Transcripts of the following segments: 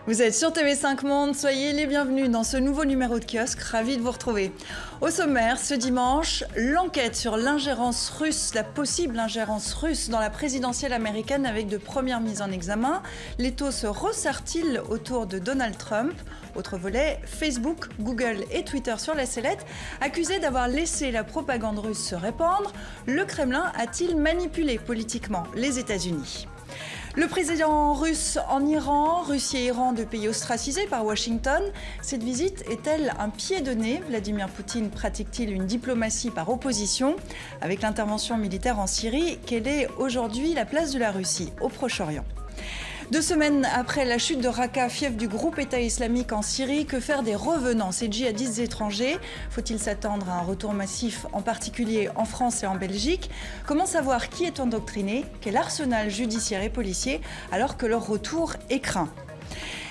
Vous êtes sur TV5 Monde, soyez les bienvenus dans ce nouveau numéro de kiosque, ravi de vous retrouver. Au sommaire, ce dimanche, l'enquête sur l'ingérence russe, la possible ingérence russe dans la présidentielle américaine avec de premières mises en examen. L'étau se resserre-t-il autour de Donald Trump? Autre volet, Facebook, Google et Twitter sur la sellette, accusés d'avoir laissé la propagande russe se répandre. Le Kremlin a-t-il manipulé politiquement les États-Unis? Le président russe en Iran, Russie et Iran, deux pays ostracisés par Washington. Cette visite est-elle un pied de nez? Vladimir Poutine pratique-t-il une diplomatie par opposition? Avec l'intervention militaire en Syrie, quelle est aujourd'hui la place de la Russie au Proche-Orient? 2 semaines après la chute de Raqqa, fief du groupe État islamique en Syrie, que faire des revenants, ces djihadistes étrangers? Faut-il s'attendre à un retour massif, en particulier en France et en Belgique? Comment savoir qui est endoctriné? Quel arsenal judiciaire et policier alors que leur retour est craint?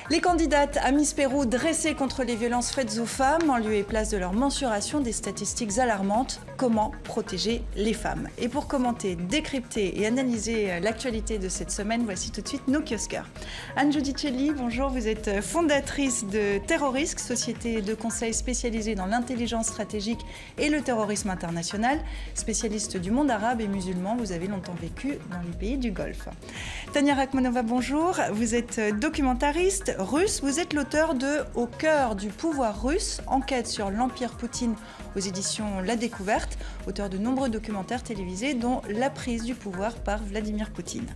Les candidates à Miss Pérou dressées contre les violences faites aux femmes, en lieu et place de leur mensuration des statistiques alarmantes. Comment protéger les femmes? Et pour commenter, décrypter et analyser l'actualité de cette semaine, voici tout de suite nos kiosqueurs. Anne Giudicelli, bonjour, vous êtes fondatrice de Terrorisk, société de conseil spécialisée dans l'intelligence stratégique et le terrorisme international, spécialiste du monde arabe et musulman. Vous avez longtemps vécu dans les pays du Golfe. Tania Rachmanova, bonjour, vous êtes documentariste russe, vous êtes l'auteur de Au cœur du pouvoir russe, enquête sur l'Empire Poutine aux éditions La Découverte, auteur de nombreux documentaires télévisés dont La prise du pouvoir par Vladimir Poutine.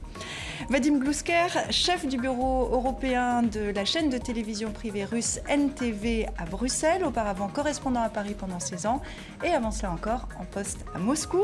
Vadim Glousker, chef du bureau européen de la chaîne de télévision privée russe NTV à Bruxelles, auparavant correspondant à Paris pendant 16 ans et avant cela encore en poste à Moscou.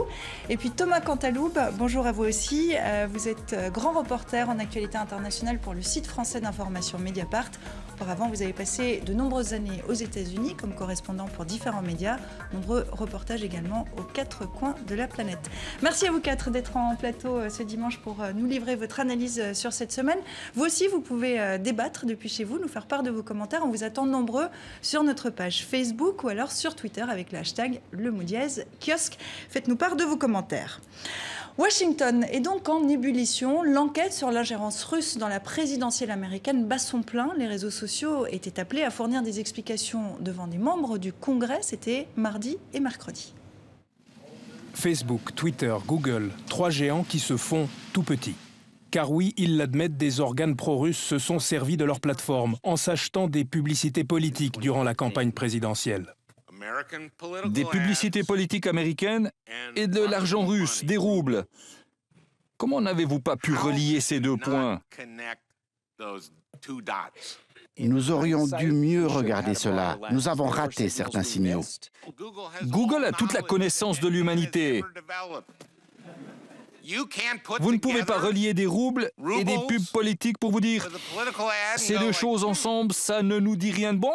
Et puis Thomas Cantaloub, bonjour à vous aussi, vous êtes grand reporter en actualité internationale pour le site français d'information Mediapart. Auparavant, vous avez passé de nombreuses années aux États-Unis comme correspondant pour différents médias, nombreux reportages également aux 4 coins de la planète. Merci à vous 4 d'être en plateau ce dimanche pour nous livrer votre analyse sur cette semaine. Vous aussi, vous pouvez débattre depuis chez vous, nous faire part de vos commentaires. On vous attend nombreux sur notre page Facebook ou alors sur Twitter avec le hashtag #kiosque. Faites-nous part de vos commentaires. Washington est donc en ébullition. L'enquête sur l'ingérence russe dans la présidentielle américaine bat son plein. Les réseaux sociaux étaient appelés à fournir des explications devant des membres du Congrès. C'était mardi et mercredi. Facebook, Twitter, Google, 3 géants qui se font tout petits. Car oui, ils l'admettent, des organes pro-russes se sont servis de leur plateforme en s'achetant des publicités politiques durant la campagne présidentielle. Des publicités politiques américaines et de l'argent russe, des roubles. Comment n'avez-vous pas pu relier ces 2 points? Nous aurions dû mieux regarder cela. Nous avons raté certains signaux. Google a toute la connaissance de l'humanité. Vous ne pouvez pas relier des roubles et des pubs politiques pour vous dire « Ces 2 choses ensemble, ça ne nous dit rien de bon ?»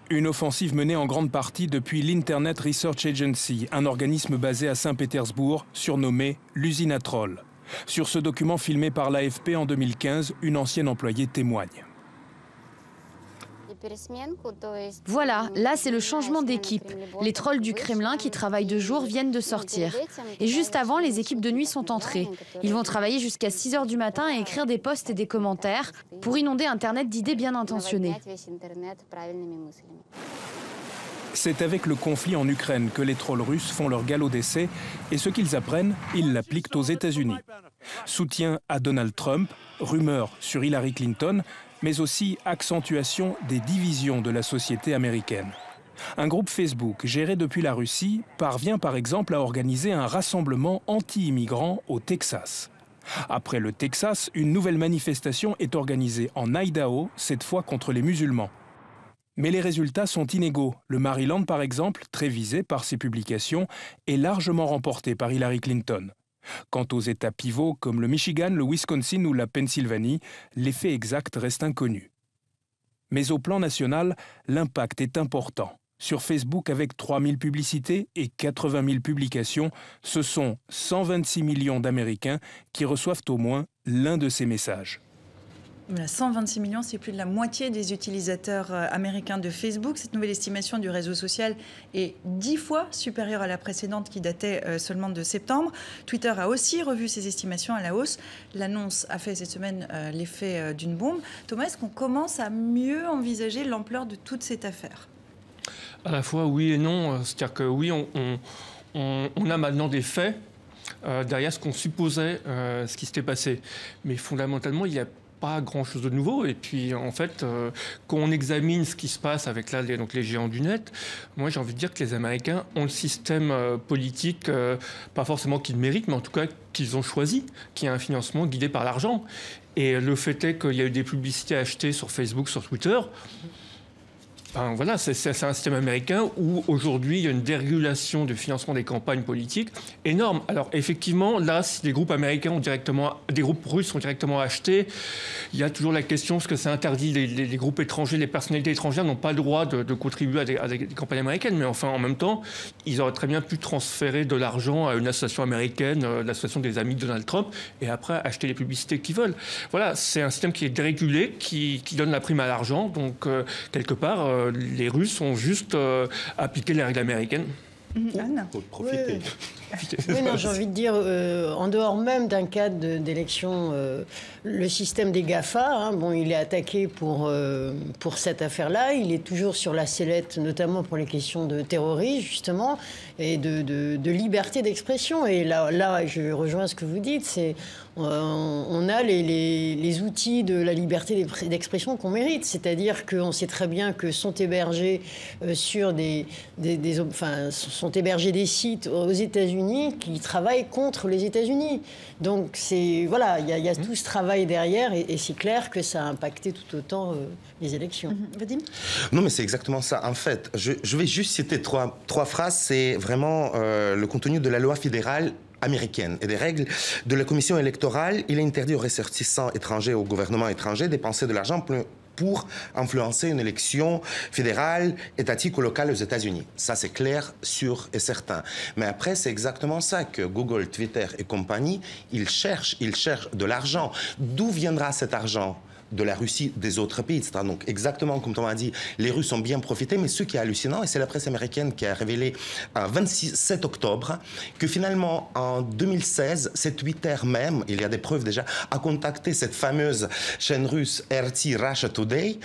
Une offensive menée en grande partie depuis l'Internet Research Agency, un organisme basé à Saint-Pétersbourg, surnommé l'usine à trolls. Sur ce document filmé par l'AFP en 2015, une ancienne employée témoigne. Voilà, là c'est le changement d'équipe. Les trolls du Kremlin qui travaillent de jour viennent de sortir. Et juste avant, les équipes de nuit sont entrées. Ils vont travailler jusqu'à 6 h du matin et écrire des posts et des commentaires pour inonder Internet d'idées bien intentionnées. C'est avec le conflit en Ukraine que les trolls russes font leur galop d'essai et ce qu'ils apprennent, ils l'appliquent aux États-Unis. Soutien à Donald Trump, rumeurs sur Hillary Clinton, mais aussi accentuation des divisions de la société américaine. Un groupe Facebook géré depuis la Russie parvient par exemple à organiser un rassemblement anti-immigrants au Texas. Après le Texas, une nouvelle manifestation est organisée en Idaho, cette fois contre les musulmans. Mais les résultats sont inégaux. Le Maryland, par exemple, très visé par ces publications, est largement remporté par Hillary Clinton. Quant aux États pivots comme le Michigan, le Wisconsin ou la Pennsylvanie, l'effet exact reste inconnu. Mais au plan national, l'impact est important. Sur Facebook, avec 3000 publicités et 80 000 publications, ce sont 126 millions d'Américains qui reçoivent au moins l'un de ces messages. Voilà, 126 millions, c'est plus de la moitié des utilisateurs américains de Facebook. Cette nouvelle estimation du réseau social est 10 fois supérieure à la précédente qui datait seulement de septembre. Twitter a aussi revu ses estimations à la hausse. L'annonce a fait cette semaine l'effet d'une bombe. Thomas, est-ce qu'on commence à mieux envisager l'ampleur de toute cette affaire ? À la fois oui et non. C'est-à-dire que oui, on a maintenant des faits derrière ce qu'on supposait, ce qui s'était passé. Mais fondamentalement, il y a pas grand-chose de nouveau. Et puis, en fait, quand on examine ce qui se passe avec donc les géants du net, moi, j'ai envie de dire que les Américains ont le système politique, pas forcément qu'ils méritent, mais en tout cas qu'ils ont choisi, qui a un financement guidé par l'argent. Et le fait est qu'il y a eu des publicités achetées sur Facebook, sur Twitter. Ben voilà, c'est un système américain où aujourd'hui il y a une dérégulation du financement des campagnes politiques énorme. Alors effectivement, là, si des groupes américains des groupes russes ont directement acheté, il y a toujours la question parce que c'est interdit. Les groupes étrangers, les personnalités étrangères n'ont pas le droit de contribuer à des campagnes américaines. Mais enfin, en même temps, ils auraient très bien pu transférer de l'argent à une association américaine, l'association des amis de Donald Trump, et après acheter les publicités qu'ils veulent. Voilà, c'est un système qui est dérégulé, qui donne la prime à l'argent. Donc quelque part. Les Russes ont juste appliqué les règles américaines. Anne. Pour profiter. Oui, non, j'ai envie de dire, en dehors même d'un cadre d'élection, le système des GAFA, il est attaqué pour cette affaire-là. Il est toujours sur la sellette, notamment pour les questions de terrorisme, justement, et de liberté d'expression. Et là, je rejoins ce que vous dites, c'est on a les outils de la liberté d'expression qu'on mérite. C'est-à-dire qu'on sait très bien que sont hébergés sont hébergés des sites aux États-Unis qui travaillent contre les États-Unis. Donc, il y a tout ce travail derrière et c'est clair que ça a impacté tout autant les élections. Vadim ? Non, mais c'est exactement ça. En fait, je vais juste citer trois phrases. C'est vraiment le contenu de la loi fédérale américaine et des règles de la commission électorale. Il est interdit aux ressortissants étrangers, au gouvernement étranger, de dépenser de l'argent pour influencer une élection fédérale, étatique ou locale aux États-Unis. Ça, c'est clair, sûr et certain. Mais après, c'est exactement ça que Google, Twitter et compagnie, ils cherchent de l'argent. D'où viendra cet argent ? De la Russie, des autres pays, etc. Donc, exactement comme Thomas a dit, les Russes ont bien profité, mais ce qui est hallucinant, et c'est la presse américaine qui a révélé le 27 octobre, que finalement, en 2016, c'est Twitter même, il y a des preuves déjà, a contacté cette fameuse chaîne russe RT Russia Today,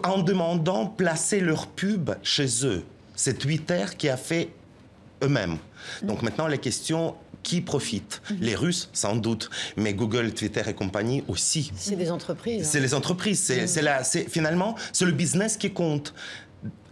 en demandant placer leur pub chez eux. C'est Twitter qui a fait eux-mêmes. Donc maintenant, la question... Qui profite ? Les Russes, sans doute, mais Google, Twitter et compagnie aussi. C'est des entreprises. C'est les entreprises. Finalement, c'est le business qui compte.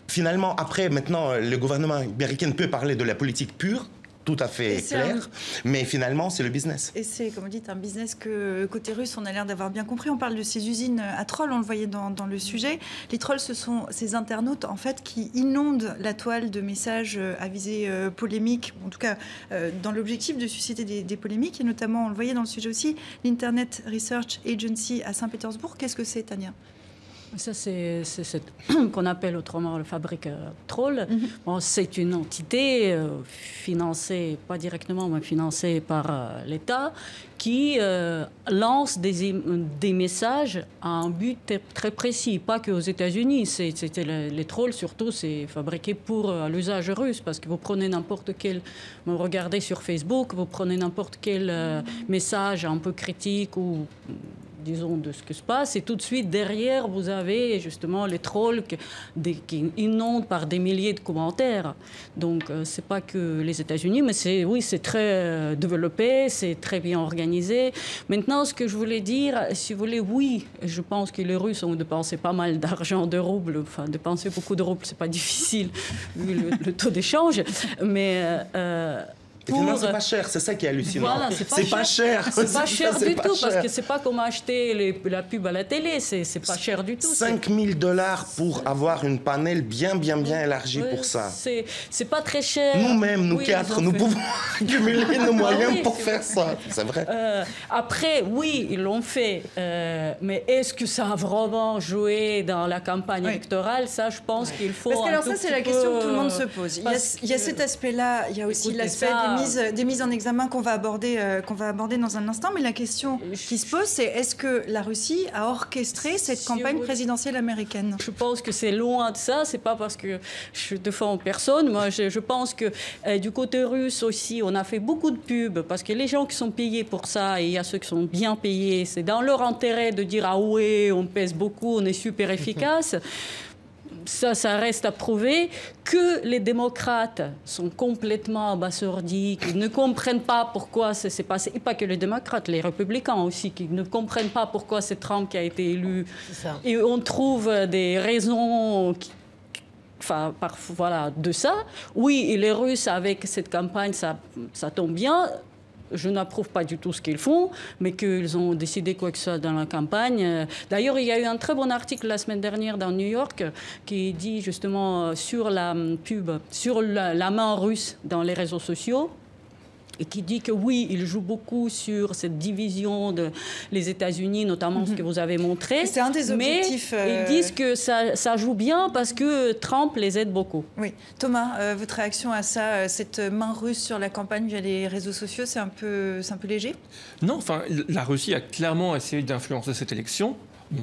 Finalement, après, maintenant, le gouvernement américain peut parler de la politique pure, tout à fait clair, mais finalement, c'est le business. Et c'est, comme vous dites, un business que, côté russe, on a l'air d'avoir bien compris. On parle de ces usines à trolls, on le voyait dans le sujet. Les trolls, ce sont ces internautes, en fait, qui inondent la toile de messages à visée polémique, en tout cas, dans l'objectif de susciter des polémiques, et notamment, on le voyait dans le sujet aussi, l'Internet Research Agency à Saint-Pétersbourg. Qu'est-ce que c'est, Tania ? Ça, c'est ce qu'on appelle autrement le fabrique troll. Bon, c'est une entité financée, pas directement, mais financée par l'État, qui lance des messages à un but très précis. Pas qu'aux États-Unis. C'était les trolls, surtout, c'est fabriqué pour l'usage russe. Parce que vous prenez n'importe quel... Vous regardez sur Facebook, vous prenez n'importe quel message un peu critique ou... disons, de ce qui se passe. Et tout de suite, derrière, vous avez justement les trolls qui inondent par des milliers de commentaires. Donc, c'est pas que les États-Unis, mais c'est très développé, c'est très bien organisé. Maintenant, ce que je voulais dire, si vous voulez, oui, je pense que les Russes ont dépensé pas mal d'argent, de roubles. Enfin, dépenser beaucoup de roubles, c'est pas difficile, vu le taux d'échange. Mais... Finalement, c'est pas cher, c'est ça qui est hallucinant. Voilà, c'est pas cher. C'est pas cher du tout, parce que c'est pas comme acheter la pub à la télé, c'est pas cher du tout. 5 000 $ pour avoir une panel bien élargie pour ça. C'est pas très cher. Nous-mêmes, nous quatre, nous pouvons accumuler nos moyens pour faire ça. C'est vrai. Après, oui, ils l'ont fait. Mais est-ce que ça a vraiment joué dans la campagne électorale ? Ça, je pense qu'il faut. Parce que alors ça, c'est la question que tout le monde se pose. Il y a cet aspect-là, il y a aussi l'aspect des des mises en examen qu'on va aborder dans un instant. Mais la question qui se pose, c'est est-ce que la Russie a orchestré cette campagne présidentielle américaine? Je pense que c'est loin de ça. C'est pas parce que je défends personne. Moi, je pense que du côté russe aussi, on a fait beaucoup de pubs parce que les gens qui sont payés pour ça, et il y a ceux qui sont bien payés, c'est dans leur intérêt de dire ah ouais, on pèse beaucoup, on est super efficace. Ça reste à prouver que les démocrates sont complètement abasourdis, qu'ils ne comprennent pas pourquoi ça s'est passé. Et pas que les démocrates, les républicains aussi, qui ne comprennent pas pourquoi c'est Trump qui a été élu. Et on trouve des raisons de ça. Oui, et les Russes, avec cette campagne, ça tombe bien. Je n'approuve pas du tout ce qu'ils font, mais qu'ils ont décidé quoi que ce soit dans la campagne. D'ailleurs, il y a eu un très bon article la semaine dernière dans New York qui dit justement sur la pub, sur la main russe dans les réseaux sociaux, et qui dit que oui, il joue beaucoup sur cette division des États-Unis, notamment ce que vous avez montré. C'est un des objectifs. Mais ils disent que ça joue bien parce que Trump les aide beaucoup. Oui. Thomas, votre réaction à ça, cette main russe sur la campagne via les réseaux sociaux, c'est un peu léger? Non, enfin, la Russie a clairement essayé d'influencer cette élection.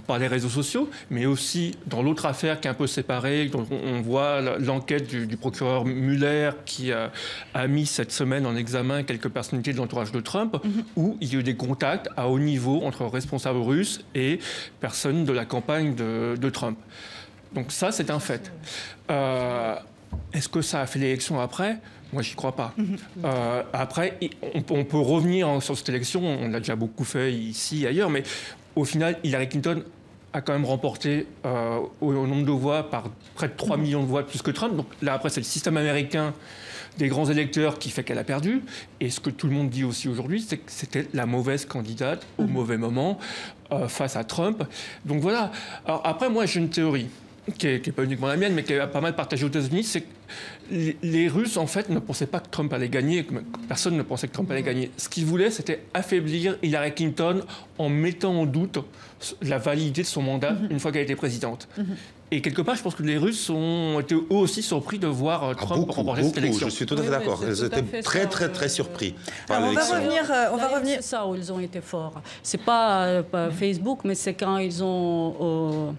Par les réseaux sociaux, mais aussi dans l'autre affaire qui est un peu séparée, dont on voit l'enquête du procureur Mueller qui a mis cette semaine en examen quelques personnalités de l'entourage de Trump, où il y a eu des contacts à haut niveau entre responsables russes et personnes de la campagne de Trump. Donc ça, c'est un fait. Est-ce que ça a fait l'élection après ? Moi, j'y crois pas. Après, on peut revenir sur cette élection, on l'a déjà beaucoup fait ici et ailleurs, mais au final, Hillary Clinton a quand même remporté au nombre de voix par près de 3 millions de voix plus que Trump. Donc là, après, c'est le système américain des grands électeurs qui fait qu'elle a perdu. Et ce que tout le monde dit aussi aujourd'hui, c'est que c'était la mauvaise candidate au mauvais moment face à Trump. Donc voilà. Alors après, moi, j'ai une théorie qui n'est pas uniquement la mienne, mais qui est pas mal partagée aux États-Unis, c'est que les Russes, en fait, ne pensaient pas que Trump allait gagner. Personne ne pensait que Trump allait gagner. Ce qu'ils voulaient, c'était affaiblir Hillary Clinton en mettant en doute la validité de son mandat une fois qu'elle était présidente. Et quelque part, je pense que les Russes ont été eux aussi surpris de voir Trump remporter cette élection. Je suis tout à fait d'accord. Ils étaient très surpris par l'élection. On va revenir. C'est ça où ils ont été forts. C'est pas Facebook, mais c'est quand ils ont...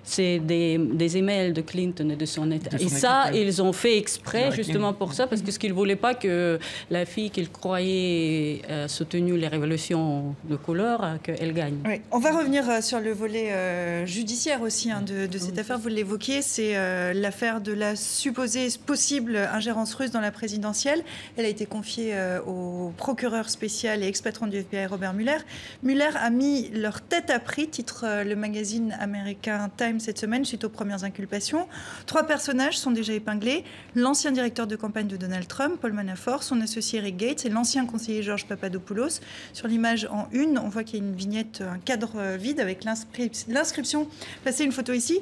c'est des emails de Clinton et de son état. Et ça, ils ont fait exprès justement pour ça, parce que ce qu'ils ne voulaient pas que la fille qu'ils croyaient soutenu les révolutions de couleur, qu'elle gagne. Oui. On va revenir sur le volet judiciaire aussi de cette affaire. Vous l'évoquiez, c'est l'affaire de la supposée possible ingérence russe dans la présidentielle. Elle a été confiée au procureur spécial et ex-patron du FBI, Robert Mueller. Mueller a mis leur tête à prix, titre le magazine américain Time cette semaine, suite aux premières inculpations. 3 personnages sont déjà épinglés. L'ancien directeur de campagne de Donald Trump, Paul Manafort, son associé Eric Gates et l'ancien conseiller George Papadopoulos. Sur l'image en une, on voit qu'il y a une vignette, un cadre vide avec l'inscription. Placez une photo ici.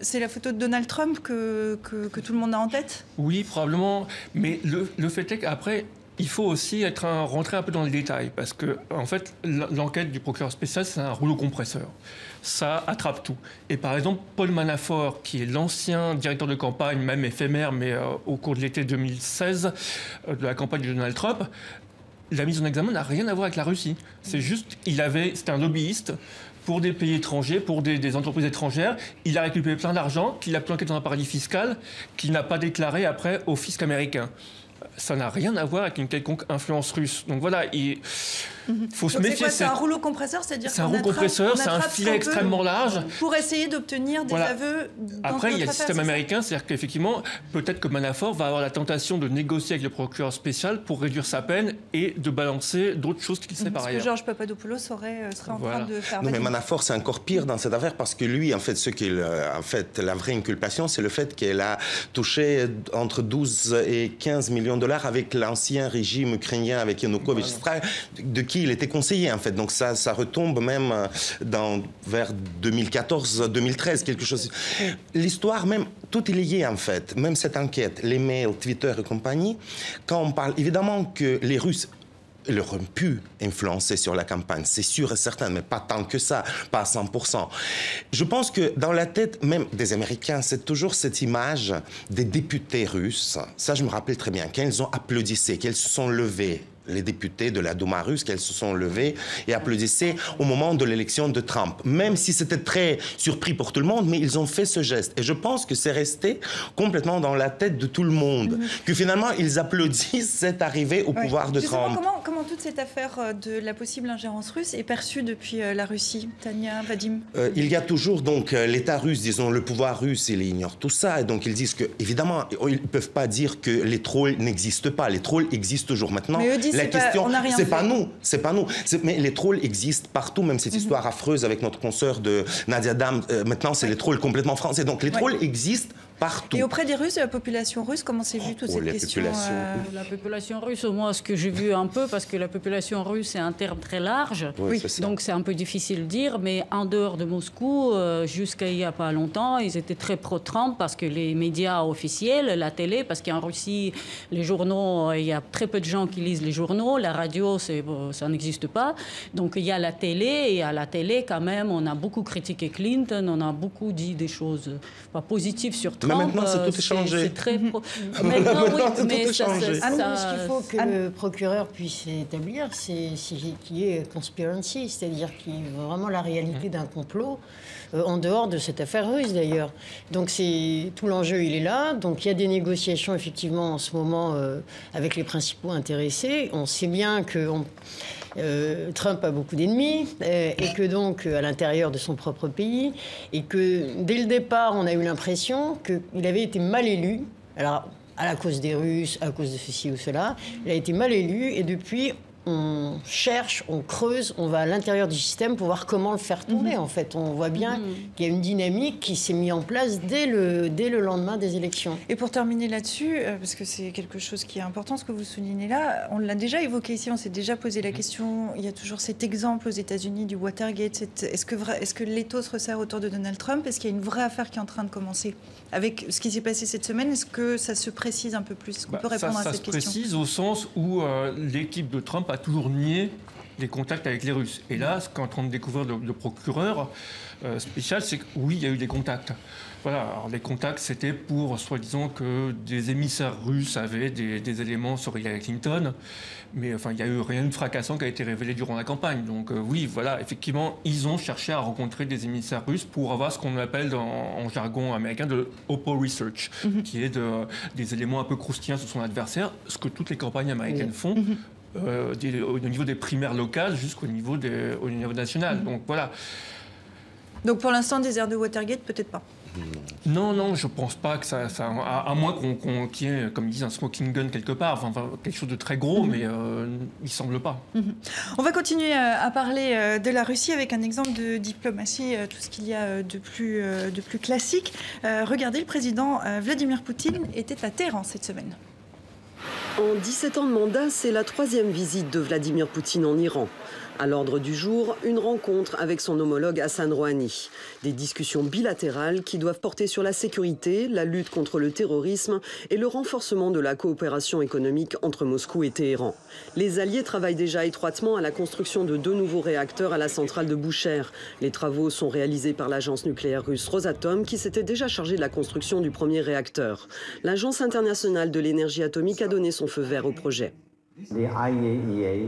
C'est la photo de Donald Trump que tout le monde a en tête ? Oui, probablement. Mais le fait est qu'après, il faut aussi rentrer un peu dans le détail, parce que en fait, l'enquête du procureur spécial, c'est un rouleau compresseur. Ça attrape tout. Et par exemple, Paul Manafort, qui est l'ancien directeur de campagne, même éphémère, mais au cours de l'été 2016, de la campagne de Donald Trump, la mise en examen n'a rien à voir avec la Russie. C'est juste, c'était un lobbyiste pour des pays étrangers, pour des entreprises étrangères. Il a récupéré plein d'argent, qu'il a planqué dans un paradis fiscal, qu'il n'a pas déclaré après au fisc américain. Ça n'a rien à voir avec une quelconque influence russe. Donc voilà, il faut se méfier. C'est un rouleau compresseur, c'est-à-dire c'est un rouleau compresseur, c'est un filet extrêmement large pour essayer d'obtenir des aveux. Après, il y a le système américain, c'est-à-dire qu'effectivement, peut-être que Manafort va avoir la tentation de négocier avec le procureur spécial pour réduire sa peine et de balancer d'autres choses qu'il sait par ailleurs. Ce que George Papadopoulos serait en train de faire. Non, mais Manafort, c'est encore pire dans cette affaire parce que lui, en fait, la vraie inculpation, c'est le fait qu'elle a touché entre 12 et 15 millions de dollars avec l'ancien régime ukrainien, avec Yanukovych, de qui il était conseiller, en fait. Donc ça retombe même vers 2014-2013, quelque chose. L'histoire, même, tout est lié, en fait. Même cette enquête, les mails, Twitter et compagnie, quand on parle, évidemment que les Russes ils auraient pu influencer sur la campagne, c'est sûr et certain, mais pas tant que ça, pas à 100%. Je pense que dans la tête même des Américains, c'est toujours cette image des députés russes. Ça, je me rappelle très bien, quand ils ont applaudi, qu'ils se sont levés, les députés de la Douma russe, qu'elles se sont levées et applaudissaient au moment de l'élection de Trump. Même si c'était très surpris pour tout le monde, mais ils ont fait ce geste. Et je pense que c'est resté complètement dans la tête de tout le monde, que finalement, ils applaudissent cette arrivée au pouvoir de Justement, Trump. comment toute cette affaire de la possible ingérence russe est perçue depuis la Russie, Tania, Vadim? Il y a toujours donc l'État russe, disons, le pouvoir russe, il ignore tout ça. Et donc ils disent que, évidemment, ils ne peuvent pas dire que les trolls n'existent pas. Les trolls existent toujours maintenant. Mais eux disent la question, c'est pas nous, c'est pas nous. Mais les trolls existent partout, même cette histoire affreuse avec notre consoeur de Nadia Dam. Maintenant, c'est les trolls complètement français. Donc les trolls existent partout. Et auprès des Russes, de la population russe, comment s'est vue toute cette question La population russe, moi, ce que j'ai vu un peu, parce que la population russe, c'est un terme très large, donc c'est un peu difficile de dire, mais en dehors de Moscou, jusqu'à il n'y a pas longtemps, ils étaient très pro-Trump, parce que les médias officiels, la télé, parce qu'en Russie, les journaux, il y a très peu de gens qui lisent les journaux, la radio, ça n'existe pas, donc il y a la télé, et à la télé, quand même, on a beaucoup critiqué Clinton, on a beaucoup dit des choses pas positives sur Trump. Mais maintenant, tout est changé. C'est très maintenant, oui, mais ce qu'il faut que le procureur puisse établir, c'est qu'il y ait conspiracy, c'est-à-dire qu'il y ait vraiment la réalité d'un complot, en dehors de cette affaire russe d'ailleurs. Donc tout l'enjeu, il est là. Donc il y a des négociations effectivement en ce moment avec les principaux intéressés. On sait bien que Trump a beaucoup d'ennemis et que donc à l'intérieur de son propre pays et que dès le départ on a eu l'impression qu'il avait été mal élu. Alors à la cause des Russes, à cause de ceci ou cela, il a été mal élu et depuis on cherche, on creuse, on va à l'intérieur du système pour voir comment le faire tourner. En fait, on voit bien qu'il y a une dynamique qui s'est mise en place dès le lendemain des élections. Et pour terminer là-dessus, parce que c'est quelque chose qui est important, ce que vous soulignez là, on l'a déjà évoqué ici, on s'est déjà posé la question, il y a toujours cet exemple aux États-Unis du Watergate. Est-ce que l'étau se resserre autour de Donald Trump? Est-ce qu'il y a une vraie affaire qui est en train de commencer? Avec ce qui s'est passé cette semaine, est-ce que ça se précise un peu plus? Est-ce qu'on peut répondre à cette question? Ça se précise au sens où l'équipe de Trump a toujours nié les contacts avec les Russes. Et là, ce qu'est en train de découvrir le procureur spécial, c'est que oui, il y a eu des contacts. Voilà, alors les contacts, c'était pour, soi-disant, que des émissaires russes avaient des éléments sur Hillary Clinton. Mais enfin, il n'y a eu rien de fracassant qui a été révélé durant la campagne. Donc oui, voilà, effectivement, ils ont cherché à rencontrer des émissaires russes pour avoir ce qu'on appelle en jargon américain de Oppo Research, qui est des éléments un peu croustillants sur son adversaire, ce que toutes les campagnes américaines font. Au niveau des primaires locales jusqu'au niveau national. Donc voilà. Donc pour l'instant, des airs de Watergate, peut-être pas. Non, je pense pas que ça à moins qu'il y ait, comme ils disent, un smoking gun quelque part, enfin quelque chose de très gros, mais il semble pas. On va continuer à parler de la Russie avec un exemple de diplomatie, tout ce qu'il y a de plus classique. Regardez, le président Vladimir Poutine était à Téhéran cette semaine. En 17 ans de mandat, c'est la 3e visite de Vladimir Poutine en Iran. À l'ordre du jour, une rencontre avec son homologue Hassan Rouhani. Des discussions bilatérales qui doivent porter sur la sécurité, la lutte contre le terrorisme et le renforcement de la coopération économique entre Moscou et Téhéran. Les alliés travaillent déjà étroitement à la construction de 2 nouveaux réacteurs à la centrale de Boucher. Les travaux sont réalisés par l'agence nucléaire russe Rosatom qui s'était déjà chargée de la construction du premier réacteur. L'agence internationale de l'énergie atomique a donné son feu vert au projet.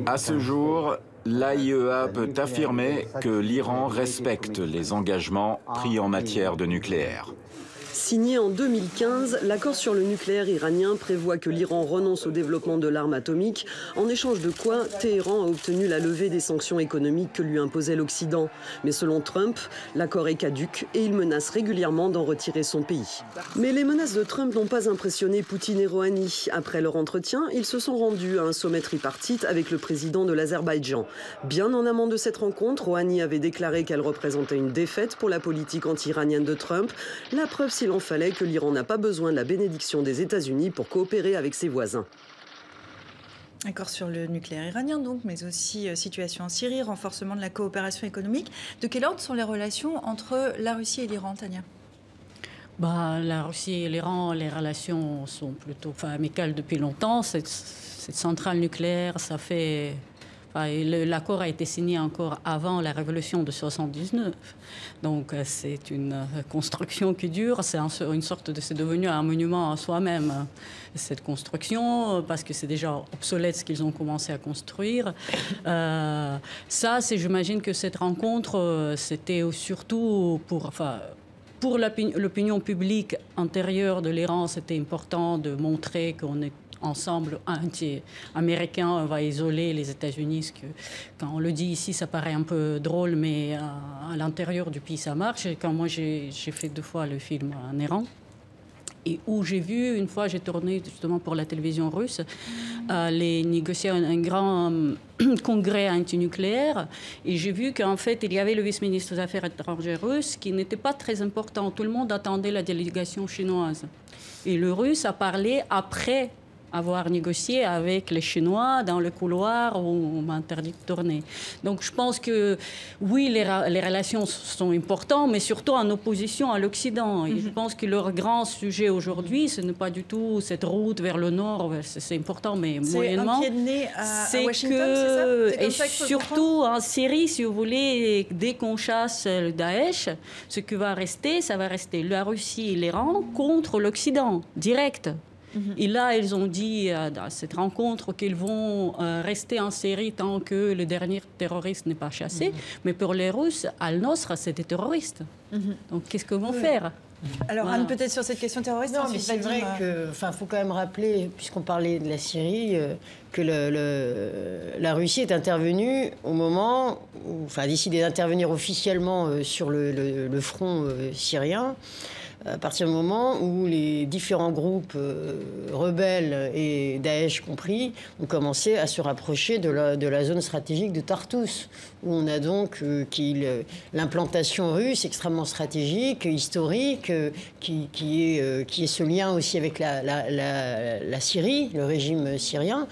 À ce jour, l'AIEA peut affirmer que l'Iran respecte les engagements pris en matière de nucléaire. Signé en 2015, l'accord sur le nucléaire iranien prévoit que l'Iran renonce au développement de l'arme atomique, en échange de quoi Téhéran a obtenu la levée des sanctions économiques que lui imposait l'Occident. Mais selon Trump, l'accord est caduc et il menace régulièrement d'en retirer son pays. Mais les menaces de Trump n'ont pas impressionné Poutine et Rouhani. Après leur entretien, ils se sont rendus à un sommet tripartite avec le président de l'Azerbaïdjan. Bien en amont de cette rencontre, Rouhani avait déclaré qu'elle représentait une défaite pour la politique anti-iranienne de Trump. La preuve, s'il en fallait, que l'Iran n'a pas besoin de la bénédiction des États-Unis pour coopérer avec ses voisins. Accord sur le nucléaire iranien, donc, mais aussi situation en Syrie, renforcement de la coopération économique. De quel ordre sont les relations entre la Russie et l'Iran, Tania ? La Russie et l'Iran, les relations sont plutôt amicales depuis longtemps. Cette centrale nucléaire, ça fait L'accord a été signé encore avant la révolution de 79. Donc c'est une construction qui dure. C'est c'est devenu un monument à soi-même, cette construction, parce que c'est déjà obsolète ce qu'ils ont commencé à construire. J'imagine que cette rencontre, c'était surtout pour l'opinion publique intérieure de l'Iran, c'était important de montrer qu'on est ensemble anti-américain, va isoler les États-Unis. Quand on le dit ici, ça paraît un peu drôle, mais à l'intérieur du pays, ça marche. Et quand moi, j'ai fait 2 fois le film en Iran, et où j'ai vu, une fois, j'ai tourné justement pour la télévision russe, les négocier un grand congrès antinucléaire, et j'ai vu qu'en fait, il y avait le vice-ministre des Affaires étrangères russe qui n'était pas très important. Tout le monde attendait la délégation chinoise. Et le russe a parlé après avoir négocié avec les Chinois dans le couloir où on m'a interdit de tourner. Donc je pense que oui, les relations sont importantes, mais surtout en opposition à l'Occident. Et je pense que leur grand sujet aujourd'hui, ce n'est pas du tout cette route vers le nord, c'est important, mais moyennement. C'est un pied de nez à Washington, c'est ça? Et surtout en Syrie, si vous voulez, dès qu'on chasse le Daesh, ce qui va rester, ça va rester la Russie et l'Iran contre l'Occident, direct. Et là, ils ont dit dans cette rencontre qu'ils vont rester en Syrie tant que le dernier terroriste n'est pas chassé. Mais pour les Russes, Al-Nosra, c'est des terroristes. Donc, qu'est-ce qu'ils vont faire? Alors, Anne, peut-être sur cette question terroriste. Non, mais c'est vrai que, faut quand même rappeler, puisqu'on parlait de la Syrie, que la Russie est intervenue au moment où, a décidé d'intervenir officiellement sur le front syrien, à partir du moment où les différents groupes rebelles, et Daesh compris, ont commencé à se rapprocher de la zone stratégique de Tartous, où on a donc l'implantation russe extrêmement stratégique, historique, qui est ce lien aussi avec la Syrie, le régime syrien.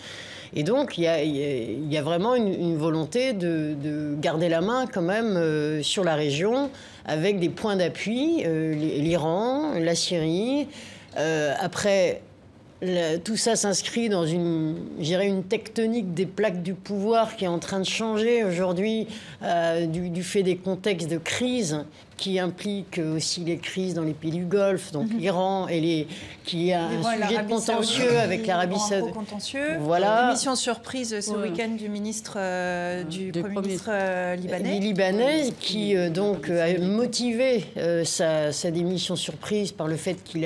Et donc, il y a vraiment une volonté de garder la main quand même sur la région, avec des points d'appui, l'Iran, la Syrie. Après, tout ça s'inscrit dans une tectonique des plaques du pouvoir qui est en train de changer aujourd'hui du fait des contextes de crise qui impliquent aussi les crises dans les pays du Golfe, donc l'Iran, qui a un sujet de contentieux avec l'Arabie Saoudite. Voilà. L'émission surprise ce week-end du Premier ministre libanais, qui donc a motivé sa démission surprise par le fait qu'il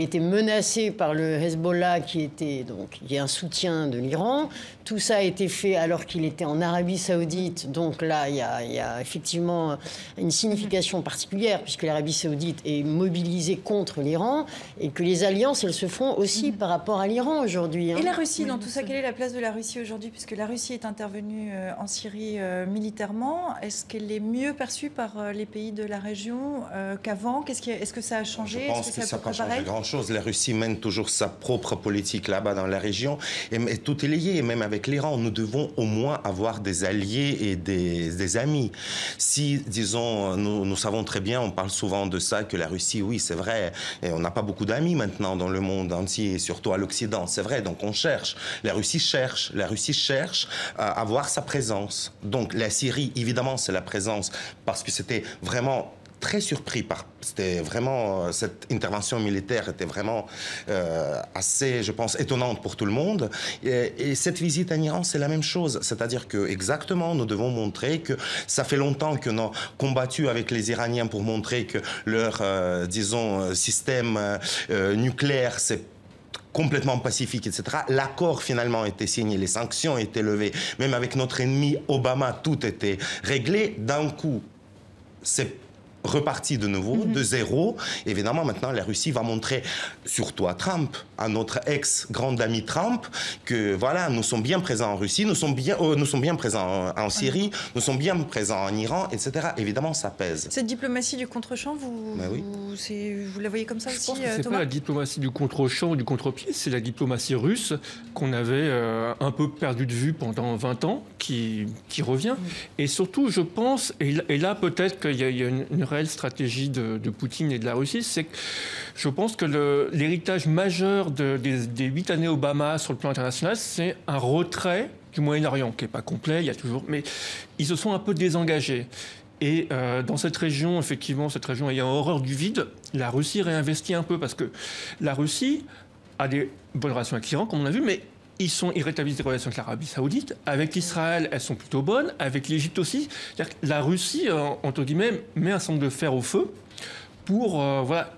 était menacé par le Hezbollah, qui est un soutien de l'Iran. Tout ça a été fait alors qu'il était en Arabie Saoudite. Donc là, il y a effectivement une signification particulière, puisque l'Arabie Saoudite est mobilisée contre l'Iran, et que les alliances, elles se font aussi par rapport à l'Iran aujourd'hui. Et la Russie, dans tout ça, quelle est la place de la Russie aujourd'hui? Puisque la Russie est intervenue en Syrie militairement, est-ce qu'elle est mieux perçue par les pays de la région qu'avant? Est-ce que ça a changé? Je pense que ça n'a pas changé grand-chose. La Russie mène toujours sa propre politique là-bas dans la région, et tout est lié, et même avec l'Iran, nous devons au moins avoir des alliés et des amis. Si, disons, nous savons très bien, on parle souvent de ça, que la Russie, oui, c'est vrai, et on n'a pas beaucoup d'amis maintenant dans le monde entier, surtout à l'Occident, c'est vrai, donc on cherche. La Russie cherche à avoir sa présence. Donc la Syrie, évidemment, c'est la présence, parce que c'était vraiment très surpris c'était vraiment, cette intervention militaire était vraiment assez, je pense, étonnante pour tout le monde. Et cette visite en Iran, c'est la même chose. C'est-à-dire que, exactement, nous devons montrer que ça fait longtemps que nous avons combattu avec les Iraniens pour montrer que leur, disons, système nucléaire, c'est complètement pacifique, etc. L'accord finalement a été signé, les sanctions ont été levées, même avec notre ennemi Obama, tout était réglé. D'un coup, c'est reparti de nouveau, de zéro. Évidemment, maintenant, la Russie va montrer, surtout à Trump, à notre ex-grand ami Trump, que voilà, nous sommes bien présents en Russie, nous sommes bien présents en Syrie, nous sommes bien présents en Iran, etc. Évidemment, ça pèse. Cette diplomatie du contre-champ, vous la voyez comme ça aussi, Je pense que c'est pas la diplomatie du contre-champ ou du contre-pied, c'est la diplomatie russe qu'on avait un peu perdu de vue pendant 20 ans, qui revient. Et surtout, je pense, et là peut-être qu'il y a une réelle stratégie de Poutine et de la Russie, c'est que je pense que l'héritage majeur des 8 années Obama sur le plan international, c'est un retrait du Moyen-Orient, qui n'est pas complet, il y a toujours, mais ils se sont un peu désengagés. Et dans cette région, effectivement, cette région ayant horreur du vide, la Russie réinvestit un peu, parce que la Russie a des bonnes relations avec l'Iran, comme on a vu, mais ils rétablissent des relations avec l'Arabie Saoudite. Avec l'Israël, elles sont plutôt bonnes. Avec l'Égypte aussi. C'est-à-dire que la Russie, entre guillemets, met un certain nombre de fer au feu pour,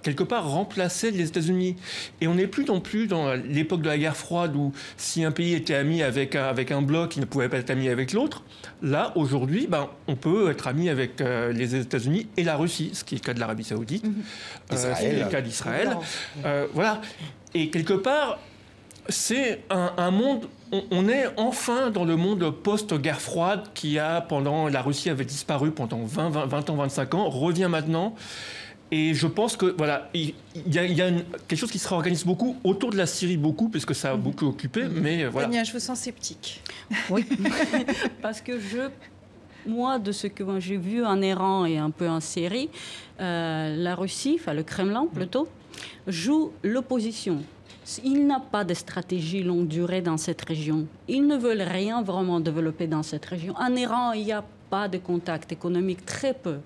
quelque part, remplacer les États-Unis. Et on n'est plus non plus dans l'époque de la guerre froide où si un pays était ami avec un bloc, il ne pouvait pas être ami avec l'autre. Là, aujourd'hui, on peut être ami avec les États-Unis et la Russie, ce qui est le cas de l'Arabie Saoudite, ce qui est le cas d'Israël. Voilà. Et quelque part, c'est un monde, on est enfin dans le monde post-guerre froide qui la Russie avait disparu pendant 20 ans, 25 ans, revient maintenant. Et je pense que il y a quelque chose qui se réorganise beaucoup, autour de la Syrie puisque ça a beaucoup occupé, mais voilà. Tania, je vous sens sceptique. Oui, parce que moi, de ce que j'ai vu en Iran et un peu en Syrie, la Russie, le Kremlin plutôt, joue l'opposition. Il n'a pas de stratégie longue durée dans cette région. Ils ne veulent rien vraiment développer dans cette région. En Iran, il n'y a pas de contact économique, très peu.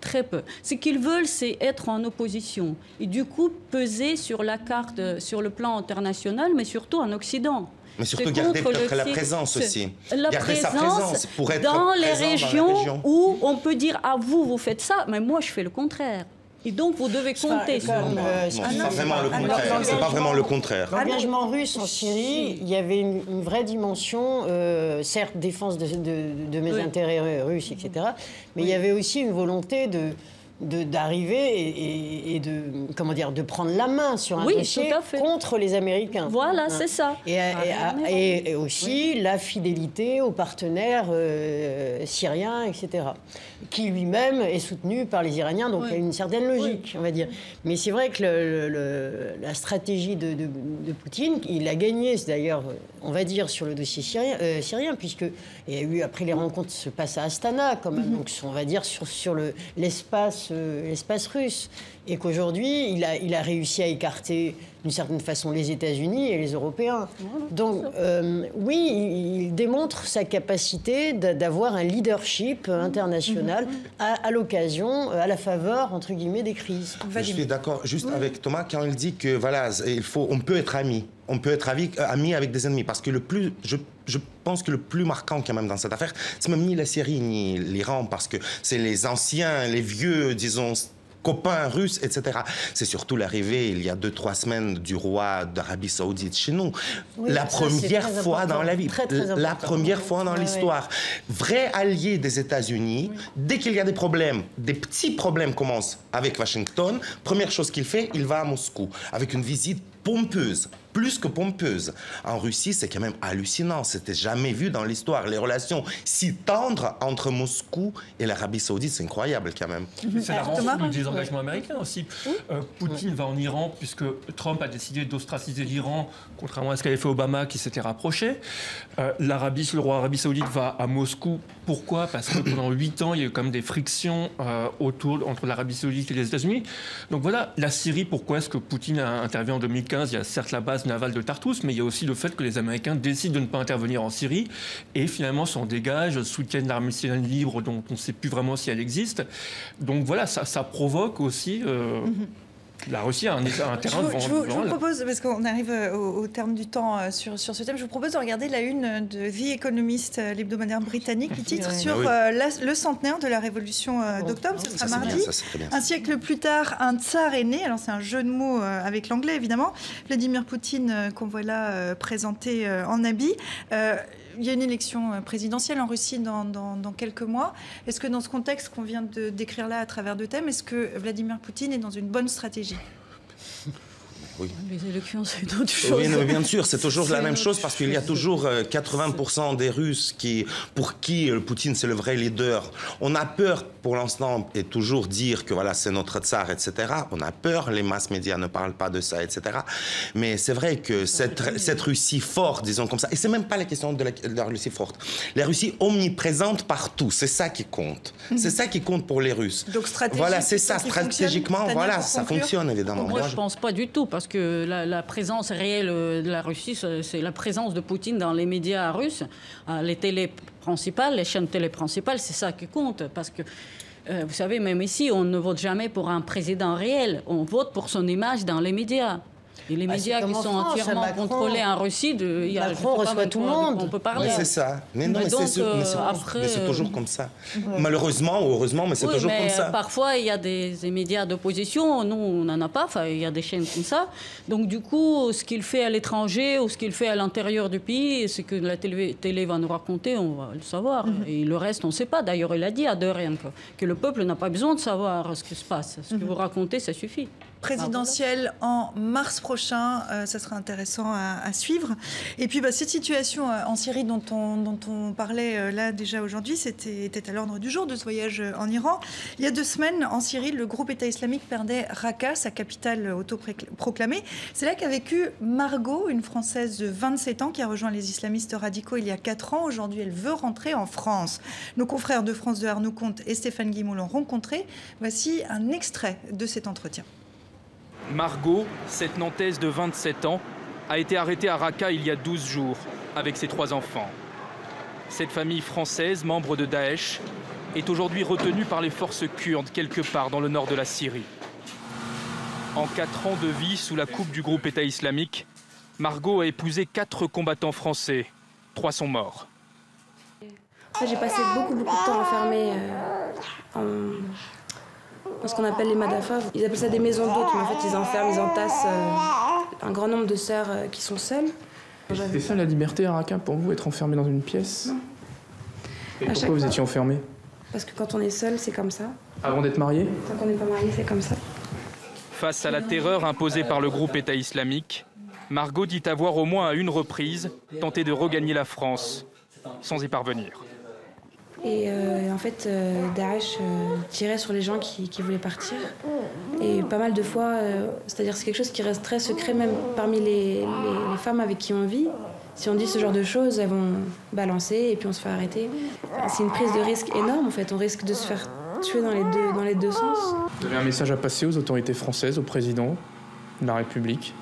Très peu. Ce qu'ils veulent, c'est être en opposition. Et du coup, peser sur la carte, sur le plan international, mais surtout en Occident. Mais surtout garder peut-être la présence aussi. Garder sa présence pour être dans les régions où on peut dire « Ah, vous faites ça, mais moi, je fais le contraire ». Et donc, vous devez compter sur moi. C'est pas vraiment le contraire. L'engagement russe en Syrie, il y avait une vraie dimension, certes, défense de mes intérêts russes, etc. Mais il y avait aussi une volonté d'arriver et de prendre la main sur un dossier contre les Américains. Voilà, c'est ça. Et aussi la fidélité aux partenaires syriens, etc., qui lui-même est soutenu par les Iraniens, donc il y a une certaine logique, on va dire. Mais c'est vrai que la stratégie de Poutine, il a gagné, d'ailleurs, on va dire, sur le dossier syrien, puisque il y a eu, après les rencontres se passent à Astana, quand même, donc on va dire sur l'espace russe, et qu'aujourd'hui, il a réussi à écarter d'une certaine façon les États-Unis et les Européens. Donc, oui, il démontre sa capacité d'avoir un leadership international à l'occasion, à la faveur, entre guillemets, des crises. Je suis d'accord juste avec Thomas quand il dit que on peut être amis. On peut être amis avec des ennemis. Parce que je pense que le plus marquant quand même dans cette affaire, c'est même ni la Syrie ni l'Iran, parce que c'est les anciens, les vieux, disons, copains russes, etc. C'est surtout l'arrivée, il y a 2-3 semaines, du roi d'Arabie Saoudite chez nous. La première fois dans la vie, la première fois dans l'histoire. Vrai allié des États-Unis. Dès qu'il y a des problèmes, des petits problèmes commencent avec Washington, première chose qu'il fait, il va à Moscou, avec une visite pompeuse, plus que pompeuse. En Russie, c'est quand même hallucinant. C'était jamais vu dans l'histoire. Les relations si tendres entre Moscou et l'Arabie Saoudite, c'est incroyable quand même. C'est la rencontre du désengagement américain aussi. Poutine va en Iran puisque Trump a décidé d'ostraciser l'Iran, contrairement à ce qu'avait fait Obama qui s'était rapproché. Le roi d'Arabie Saoudite va à Moscou. Pourquoi ? Parce que pendant 8 ans, il y a eu quand même des frictions entre l'Arabie Saoudite et les États-Unis. Donc voilà, la Syrie, pourquoi est-ce que Poutine a intervenu en 2015 ? Il y a certes la base navale de Tartous, mais il y a aussi le fait que les Américains décident de ne pas intervenir en Syrie et finalement s'en dégagent, soutiennent l'armée syrienne libre dont on ne sait plus vraiment si elle existe. Donc voilà, ça provoque aussi... La Russie a un terrain devant. Je vous propose, parce qu'on arrive au terme du temps sur ce thème, je vous propose de regarder la une de The Economist, l'hebdomadaire britannique, qui titre sur le centenaire de la révolution d'octobre. Ce sera mardi. Un siècle plus tard, un tsar est né. Alors c'est un jeu de mots avec l'anglais, évidemment. Vladimir Poutine, qu'on voit là présenté en habit. Il y a une élection présidentielle en Russie dans quelques mois. Est-ce que dans ce contexte qu'on vient de décrire là à travers 2 thèmes, est-ce que Vladimir Poutine est dans une bonne stratégie ? Oui. Les élections, c'est une autre chose. Oui, mais bien sûr, c'est toujours la même chose parce qu'il y a toujours 80% des Russes pour qui Poutine, c'est le vrai leader. On a peur, pour l'instant, et toujours dire que voilà, c'est notre tsar, etc. On a peur, les masses médias ne parlent pas de ça, etc. Mais c'est vrai que cette Russie forte, disons comme ça, et c'est même pas la question de la Russie forte. La Russie omniprésente partout, c'est ça qui compte. C'est ça qui compte pour les Russes. Donc stratégiquement, voilà, c'est ça, stratégiquement, voilà, ça fonctionne évidemment. Moi, je pense pas du tout, parce parce que la présence réelle de la Russie, c'est la présence de Poutine dans les médias russes, les télés principales, les chaînes télé principales, c'est ça qui compte. Parce que, vous savez, même ici, on ne vote jamais pour un président réel. On vote pour son image dans les médias. Et les médias qui sont entièrement contrôlés en Russie, Macron reçoit tout le monde. On peut parler. C'est ça. Mais non, mais c'est toujours comme ça. Malheureusement ou heureusement, mais c'est toujours comme ça. Parfois, il y a des médias d'opposition. Nous, on n'en a pas. Enfin, il y a des chaînes comme ça. Donc, du coup, ce qu'il fait à l'étranger ou ce qu'il fait à l'intérieur du pays, c'est que la télé va nous raconter, on va le savoir. Et le reste, on ne sait pas. D'ailleurs, il a dit à De Rien que le peuple n'a pas besoin de savoir ce qui se passe. Ce que vous racontez, ça suffit. Présidentielle en mars prochain, ça sera intéressant à suivre. Et puis cette situation en Syrie dont on parlait là déjà aujourd'hui, était à l'ordre du jour de ce voyage en Iran. Il y a 2 semaines, en Syrie, le groupe État islamique perdait Raqqa, sa capitale autoproclamée. C'est là qu'a vécu Margot, une Française de 27 ans qui a rejoint les islamistes radicaux il y a 4 ans. Aujourd'hui, elle veut rentrer en France. Nos confrères de France 2, Arnaud Comte et Stéphane Guimau l'ont rencontrée. Voici un extrait de cet entretien. Margot, cette Nantaise de 27 ans, a été arrêtée à Raqqa il y a 12 jours avec ses 3 enfants. Cette famille française, membre de Daesh, est aujourd'hui retenue par les forces kurdes quelque part dans le nord de la Syrie. En 4 ans de vie sous la coupe du groupe État islamique, Margot a épousé 4 combattants français. 3 sont morts. J'ai passé beaucoup de temps enfermée dans ce qu'on appelle les madafas. Ils appellent ça des maisons d'hôtes, mais en fait ils enferment, ils entassent un grand nombre de sœurs qui sont seules. C'était ça la liberté à Raqqa pour vous, être enfermée dans une pièce? Non. Et pourquoi vous étiez enfermée? Parce que quand on est seul, c'est comme ça. Avant d'être mariée? Tant qu'on n'est pas marié, c'est comme ça. Face à la terreur imposée par le groupe État islamique, Margot dit avoir au moins à une reprise tenté de regagner la France, sans y parvenir. Et en fait, Daesh tirait sur les gens qui voulaient partir. Et pas mal de fois, c'est-à-dire c'est quelque chose qui reste très secret même parmi les femmes avec qui on vit. Si on dit ce genre de choses, elles vont balancer et puis on se fait arrêter. C'est une prise de risque énorme en fait. On risque de se faire tuer dans les deux sens. Vous avez un message à passer aux autorités françaises, au président de la République?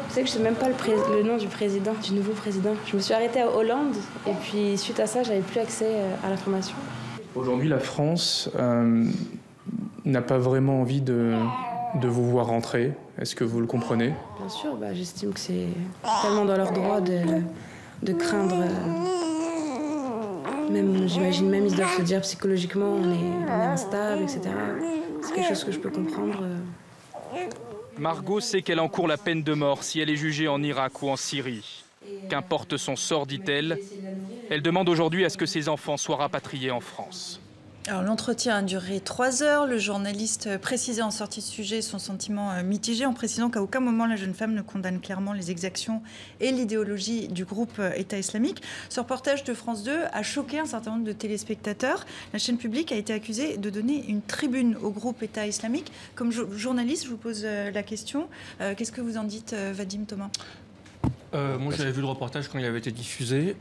Vous savez que je ne sais même pas le nom du nouveau président. Je me suis arrêtée à Hollande et puis suite à ça, j'avais plus accès à l'information. Aujourd'hui, la France n'a pas vraiment envie de vous voir rentrer. Est-ce que vous le comprenez? Bien sûr, j'estime que c'est tellement dans leur droit de craindre. J'imagine même ils doivent se dire psychologiquement on est instable, etc. C'est quelque chose que je peux comprendre. Margot sait qu'elle encourt la peine de mort si elle est jugée en Irak ou en Syrie. Qu'importe son sort, dit-elle, elle demande aujourd'hui à ce que ses enfants soient rapatriés en France. Alors, l'entretien a duré 3 heures. Le journaliste précisait en sortie de sujet son sentiment mitigé en précisant qu'à aucun moment la jeune femme ne condamne clairement les exactions et l'idéologie du groupe État islamique. Ce reportage de France 2 a choqué un certain nombre de téléspectateurs. La chaîne publique a été accusée de donner une tribune au groupe État islamique. Comme journaliste, je vous pose la question. Qu'est-ce que vous en dites, Vadim, Thomas? Moi, j'avais vu le reportage quand il avait été diffusé.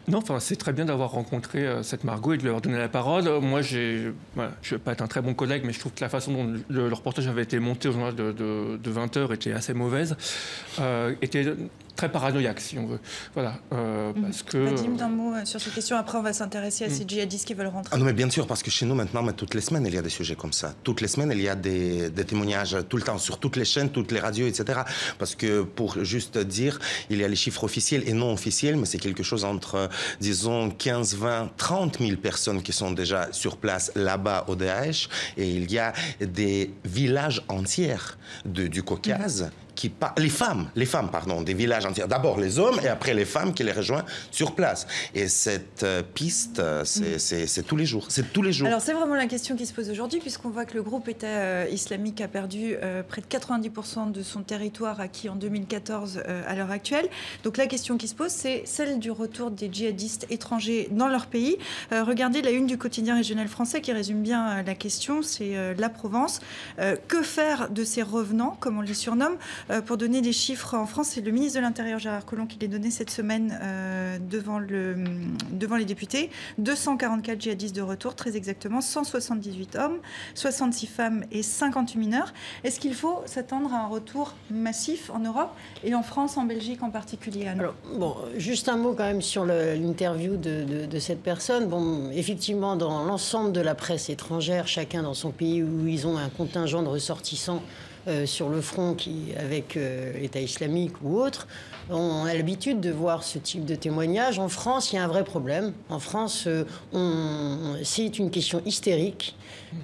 Non, c'est très bien d'avoir rencontré cette Margot et de lui avoir donné la parole. Moi, je ne vais pas être un très bon collègue, mais je trouve que la façon dont le reportage avait été monté au journal de 20h était assez mauvaise, était très paranoïaque, si on veut. Voilà, parce que... Vadim, d'un mot sur cette question. Après, on va s'intéresser à ces djihadistes qui veulent rentrer. Ah non, mais bien sûr, parce que chez nous, maintenant, toutes les semaines, il y a des sujets comme ça. Toutes les semaines, il y a des témoignages tout le temps, sur toutes les chaînes, toutes les radios, etc. Parce que, pour juste dire, il y a les chiffres officiels et non officiels, mais c'est quelque chose entre, disons, 15, 20, 30 000 personnes qui sont déjà sur place là-bas au Daesh. Et il y a des villages entiers du Caucase les femmes, des villages entiers. D'abord les hommes et après les femmes qui les rejoignent sur place. Et cette piste, c'est tous les jours. C'est tous les jours. Alors c'est vraiment la question qui se pose aujourd'hui, puisqu'on voit que le groupe État islamique a perdu près de 90% de son territoire acquis en 2014 à l'heure actuelle. Donc la question qui se pose, c'est celle du retour des djihadistes étrangers dans leur pays. Regardez la une du quotidien régional français qui résume bien la question, c'est La Provence. Que faire de ces revenants, comme on les surnomme? pour donner des chiffres. En France, c'est le ministre de l'Intérieur, Gérard Collomb, qui les donnait cette semaine devant les députés. 244 djihadistes de retour, très exactement, 178 hommes, 66 femmes et 58 mineurs. Est-ce qu'il faut s'attendre à un retour massif en Europe et en France, en Belgique en particulier, Anne ? Alors, bon, juste un mot quand même sur l'interview de cette personne. Bon, effectivement, dans l'ensemble de la presse étrangère, chacun dans son pays où ils ont un contingent de ressortissants sur le front avec l'État islamique ou autre, on a l'habitude de voir ce type de témoignage. En France, il y a un vrai problème. En France, c'est une question hystérique.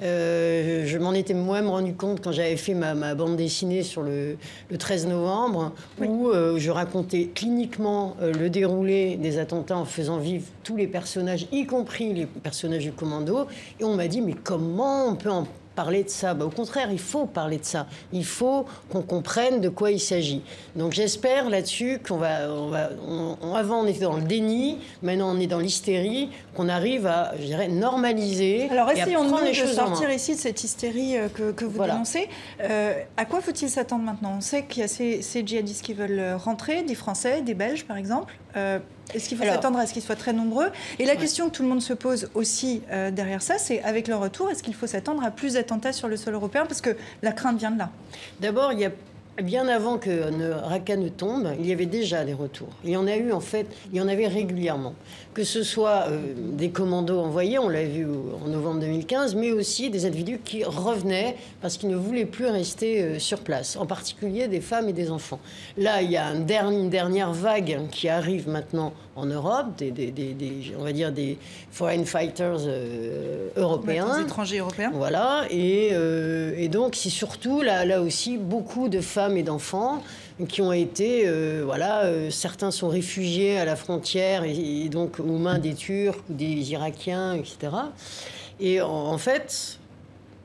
Je m'en étais moi-même rendu compte quand j'avais fait ma bande dessinée sur le 13 novembre, où je racontais cliniquement le déroulé des attentats en faisant vivre tous les personnages, y compris les personnages du commando. Et on m'a dit, mais comment on peut en parler de ça? Au contraire, il faut parler de ça. Il faut qu'on comprenne de quoi il s'agit. Donc j'espère là-dessus avant on était dans le déni, maintenant on est dans l'hystérie, qu'on arrive à, je dirais, normaliser. Alors essayons de sortir ici de cette hystérie que vous dénoncez. À quoi faut-il s'attendre maintenant? On sait qu'il y a ces djihadistes qui veulent rentrer, des Français, des Belges par exemple. Est-ce qu'il faut s'attendre à ce qu'ils soient très nombreux? Et la question que tout le monde se pose aussi derrière ça, c'est avec leur retour, est-ce qu'il faut s'attendre à plus d'attentats sur le sol européen? Parce que la crainte vient de là. D'abord, bien avant que Raqqa ne tombe, il y avait déjà des retours. Il y en a eu, en fait, il y en avait régulièrement. Que ce soit des commandos envoyés, on l'a vu en novembre 2015, mais aussi des individus qui revenaient parce qu'ils ne voulaient plus rester sur place, en particulier des femmes et des enfants. Là, il y a une dernière vague qui arrive maintenant en Europe, on va dire des foreign fighters européens. Des étrangers européens. Voilà, et donc c'est surtout, là aussi, beaucoup de femmes et d'enfants qui ont été, certains sont réfugiés à la frontière et donc aux mains des Turcs ou des Irakiens, etc. Et en fait,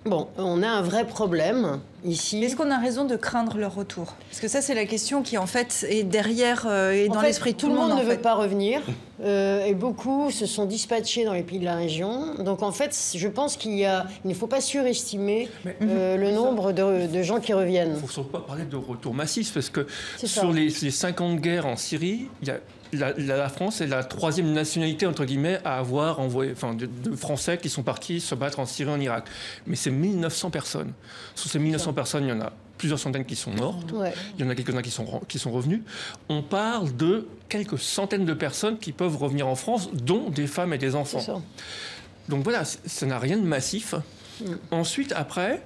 bon, on a un vrai problème ici. Est-ce qu'on a raison de craindre leur retour? Parce que ça, c'est la question qui, en fait, est derrière et dans l'esprit de tout le monde. Tout le monde ne veut pas revenir. Et beaucoup se sont dispatchés dans les pays de la région. Donc, en fait, je pense qu'il ne faut pas surestimer le nombre de gens qui reviennent. Il ne faut surtout pas parler de retour massif, parce que sur les 50 guerres en Syrie, il y a la France est la troisième nationalité, entre guillemets, à avoir envoyé, de Français qui sont partis se battre en Syrie, en Irak. Mais c'est 1900 personnes. Sur ces 1900 personnes, il y en a plusieurs centaines qui sont mortes. Ouais. Il y en a quelques-uns qui sont revenus. On parle de quelques centaines de personnes qui peuvent revenir en France, dont des femmes et des enfants. C'est ça. Donc voilà, ça n'a rien de massif. Ensuite, après,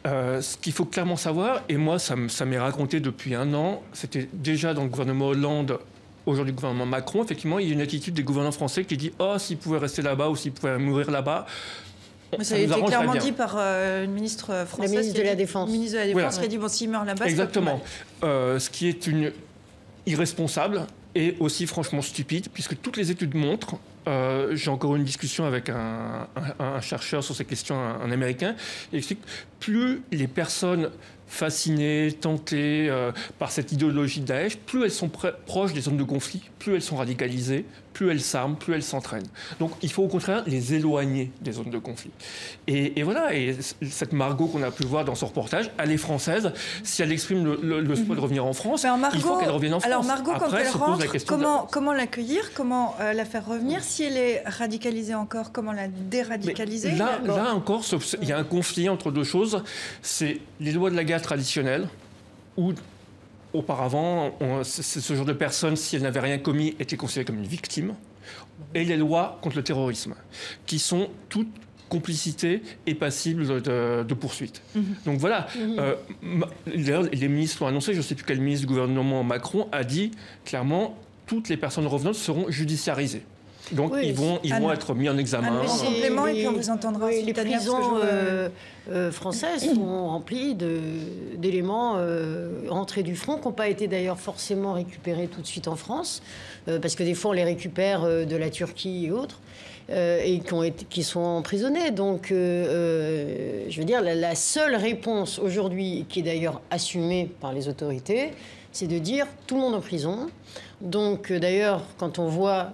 ce qu'il faut clairement savoir, et moi, ça m'est raconté depuis 1 an, c'était déjà dans le gouvernement Hollande, aujourd'hui le gouvernement Macron, effectivement, il y a une attitude des gouvernants français qui dit « Oh, s'ils pouvaient rester là-bas ou s'ils pouvaient mourir là-bas », ça a été clairement dit par une ministre française. La ministre de la Défense. Ministre de la Défense qui a dit « Bon, s'ils meurent là-bas, exactement. Ce qui est irresponsable et aussi franchement stupide, puisque toutes les études montrent, j'ai encore eu une discussion avec un chercheur sur ces questions, un Américain, il explique que plus les personnes fascinées, tentées par cette idéologie de Daesh, plus elles sont proches des zones de conflit, plus elles sont radicalisées, plus elles s'arment, plus elles s'entraînent. Donc il faut au contraire les éloigner des zones de conflit. Et voilà, et cette Margot qu'on a pu voir dans son reportage, elle est française. Si elle exprime le souhait de revenir en France, il faut qu'elle revienne en France. Alors Margot, quand elle rentre, comment l'accueillir, comment la faire revenir? Si elle est radicalisée encore, comment la déradicaliser? Là encore, il y a un conflit entre deux choses. C'est les lois de la guerre traditionnelles, où auparavant, ce genre de personnes, si elles n'avaient rien commis, étaient considérées comme une victime, et les lois contre le terrorisme, qui sont toutes complicité et passibles de poursuite. Donc voilà, les ministres l'ont annoncé, je ne sais plus quel ministre du gouvernement Macron a dit clairement, toutes les personnes revenantes seront judiciarisées. Donc ils vont être mis en examen. En complément, et puis on vous entendra aussi. Les prisons françaises sont remplies d'éléments rentrés du front, qui n'ont pas été d'ailleurs forcément récupérés tout de suite en France, parce que des fois on les récupère de la Turquie et autres, et qui sont emprisonnés. Donc je veux dire, la seule réponse aujourd'hui, qui est d'ailleurs assumée par les autorités, c'est de dire tout le monde en prison. Donc d'ailleurs, quand on voit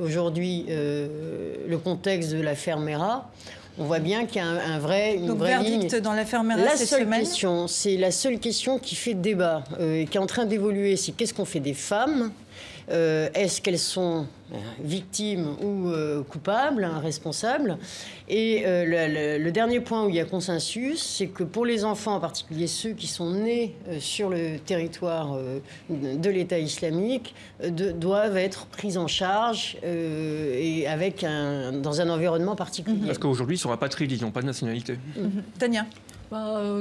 aujourd'hui le contexte de l'affaire Mera, On voit bien qu'il y a une vraie verdict ligne. Dans l'affaire Mera cette semaine. C'est la seule question qui fait débat, qui est en train d'évoluer. C'est qu'est-ce qu'on fait des femmes ? Est-ce qu'elles sont victimes ou coupables, responsables? Et le dernier point où il y a consensus, c'est que pour les enfants, en particulier ceux qui sont nés sur le territoire de l'État islamique, doivent être pris en charge et dans un environnement particulier. Parce qu'aujourd'hui, ils sont rapatriés, ils n'ont pas de nationalité. Tania.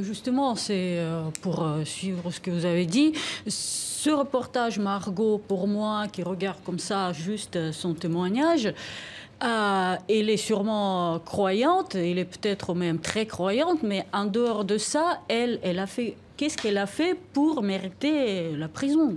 Justement, c'est pour suivre ce que vous avez dit. Ce reportage, Margot, pour moi, qui regarde comme ça juste son témoignage, elle est sûrement croyante, elle est peut-être même très croyante, mais en dehors de ça, elle a fait... Qu'est-ce qu'elle a fait pour mériter la prison ?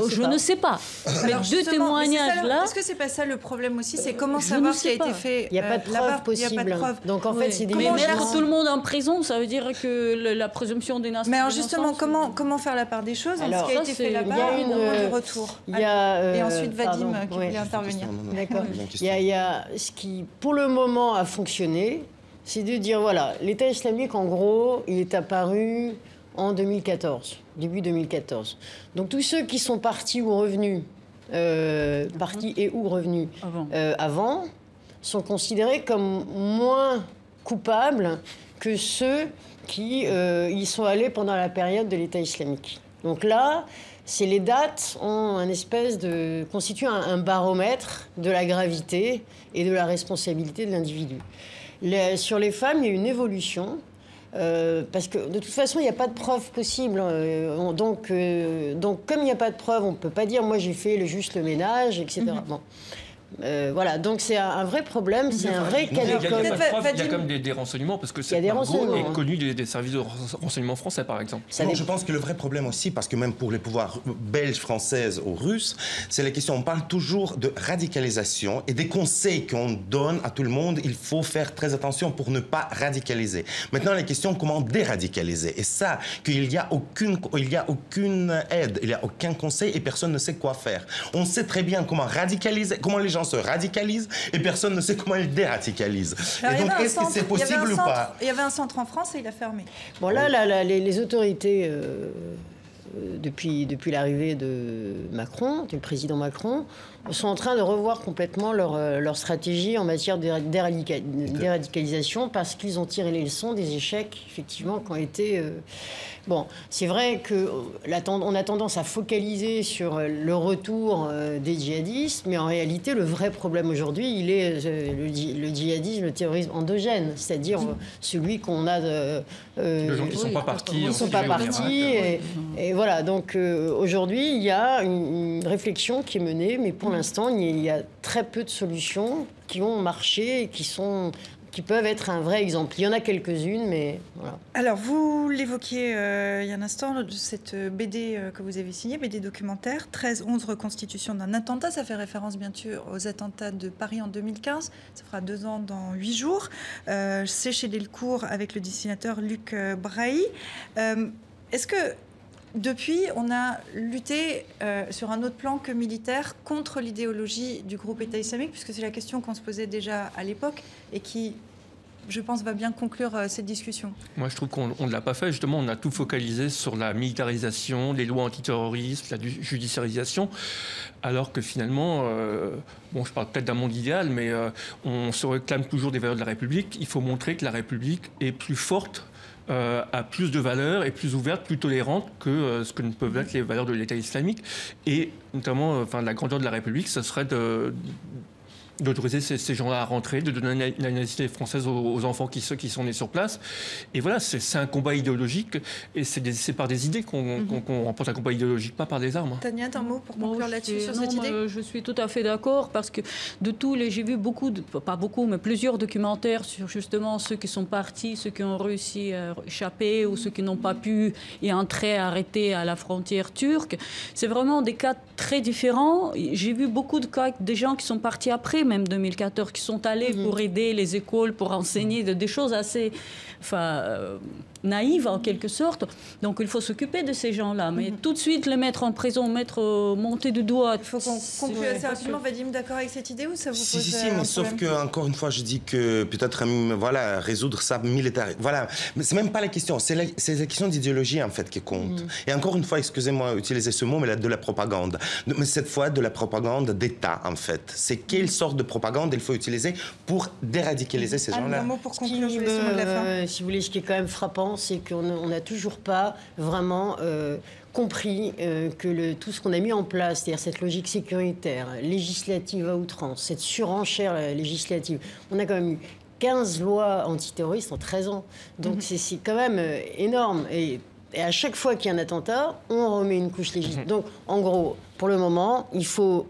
Je ne sais pas. Mais deux témoignages-là... Est-ce que c'est pas ça le problème aussi? C'est comment savoir ce qui a été fait? Il n'y a pas de preuve possible. Donc en fait, c'est des... Mais mettre tout le monde en prison, ça veut dire que la présomption d'innocence... Mais alors justement, comment faire la part des choses entre ce qui a été fait là-bas au moment du retour? Et ensuite Vadim qui voulait intervenir. D'accord. Il y a ce qui, pour le moment, a fonctionné, c'est de dire, voilà, l'État islamique, en gros, il est apparu en 2014, début 2014. Donc tous ceux qui sont partis ou revenus, partis et ou revenus avant, sont considérés comme moins coupables que ceux qui y sont allés pendant la période de l'État islamique. Donc là, les dates constituent un baromètre de la gravité et de la responsabilité de l'individu. Sur les femmes, il y a une évolution. Parce que de toute façon, il n'y a pas de preuve possible. Donc, comme il n'y a pas de preuve, on ne peut pas dire « moi j'ai fait juste le ménage », etc. Bon. Voilà, donc c'est un vrai problème, c'est un vrai cas d'école. Il y a quand même des renseignements, parce que cette Margot est connue des services de renseignement français, par exemple. Non, je pense que le vrai problème aussi, parce que même pour les pouvoirs belges, françaises ou russes, c'est la question, on parle toujours de radicalisation et des conseils qu'on donne à tout le monde, il faut faire très attention pour ne pas radicaliser. Maintenant, la question, comment déradicaliser? Et ça, qu'il n'y a aucune aide, il n'y a aucun conseil et personne ne sait quoi faire. On sait très bien comment radicaliser, comment les gens se radicalisent et personne ne sait comment ils déradicalisent. Alors, et donc, est-ce que c'est possible ou pas? Il y avait un centre en France et il a fermé. Bon, là, les autorités, depuis l'arrivée de Macron, du président Macron, sont en train de revoir complètement leur stratégie en matière de déradicalisation parce qu'ils ont tiré les leçons des échecs, effectivement, qui ont été... Bon, c'est vrai qu'on a tendance à focaliser sur le retour des djihadistes, mais en réalité, le vrai problème aujourd'hui, il est le djihadisme, le terrorisme endogène, c'est-à-dire celui qu'on a... les gens qui ne sont pas partis. Ils ne sont pas partis. Et voilà, donc aujourd'hui, il y a une réflexion qui est menée, mais pour l'instant, il y a très peu de solutions qui ont marché et qui peuvent être un vrai exemple. Il y en a quelques-unes, mais voilà. Alors, vous l'évoquiez il y a un instant, cette BD que vous avez signée, BD documentaire, 13-11 reconstitution d'un attentat. Ça fait référence, bien sûr, aux attentats de Paris en 2015. Ça fera 2 ans dans 8 jours. C'est chez Delcourt avec le dessinateur Luc Brahi. Est-ce que... Depuis, on a lutté sur un autre plan que militaire contre l'idéologie du groupe État islamique, puisque c'est la question qu'on se posait déjà à l'époque et qui, je pense, va bien conclure cette discussion. Moi, je trouve qu'on ne l'a pas fait. Justement, on a tout focalisé sur la militarisation, les lois antiterroristes, la judiciarisation, alors que finalement, je parle peut-être d'un monde idéal, mais on se réclame toujours des valeurs de la République. Il faut montrer que la République est plus forte, a plus de valeurs, est plus ouverte, plus tolérante que ce que ne peuvent être les valeurs de l'État islamique. Et notamment, la grandeur de la République, ce serait d'autoriser ces gens-là à rentrer, de donner la nationalité française aux enfants qui sont nés sur place. Et voilà, c'est un combat idéologique, et c'est par des idées qu'on remporte un combat idéologique, pas par des armes. Tania, un mot pour conclure là-dessus, sur cette idée? Je suis tout à fait d'accord, parce que j'ai vu pas beaucoup, mais plusieurs documentaires sur justement ceux qui sont partis, ceux qui ont réussi à échapper, ou ceux qui n'ont pas pu y entrer, arrêter à la frontière turque. C'est vraiment des cas très différents. J'ai vu beaucoup de cas, des gens qui sont partis après, même 2014, qui sont allés pour aider les écoles, pour enseigner des choses assez naïves en quelque sorte. Donc il faut s'occuper de ces gens-là. Mais tout de suite les mettre en prison, monter du doigt... Il faut qu'on conclue assez rapidement. Vadim, d'accord avec cette idée ou ça vous pose Si, mais sauf que, encore une fois, je dis que peut-être voilà, résoudre ça militaire. Voilà, mais c'est même pas la question. C'est la question d'idéologie, en fait, qui compte. Et encore une fois, excusez-moi d'utiliser ce mot, mais de la propagande. Mais cette fois, de la propagande d'État, en fait. C'est quelle sorte de propagande il faut utiliser pour déradicaliser ces gens-là. Un mot pour conclure, je vais laisser le mot de la fin. Si vous voulez, ce qui est quand même frappant, c'est qu'on n'a toujours pas vraiment compris que tout ce qu'on a mis en place, c'est-à-dire cette logique sécuritaire, législative à outrance, cette surenchère législative, on a quand même eu 15 lois antiterroristes en 13 ans. Donc c'est quand même énorme. Et à chaque fois qu'il y a un attentat, on remet une couche législative. Donc en gros, pour le moment, il faut...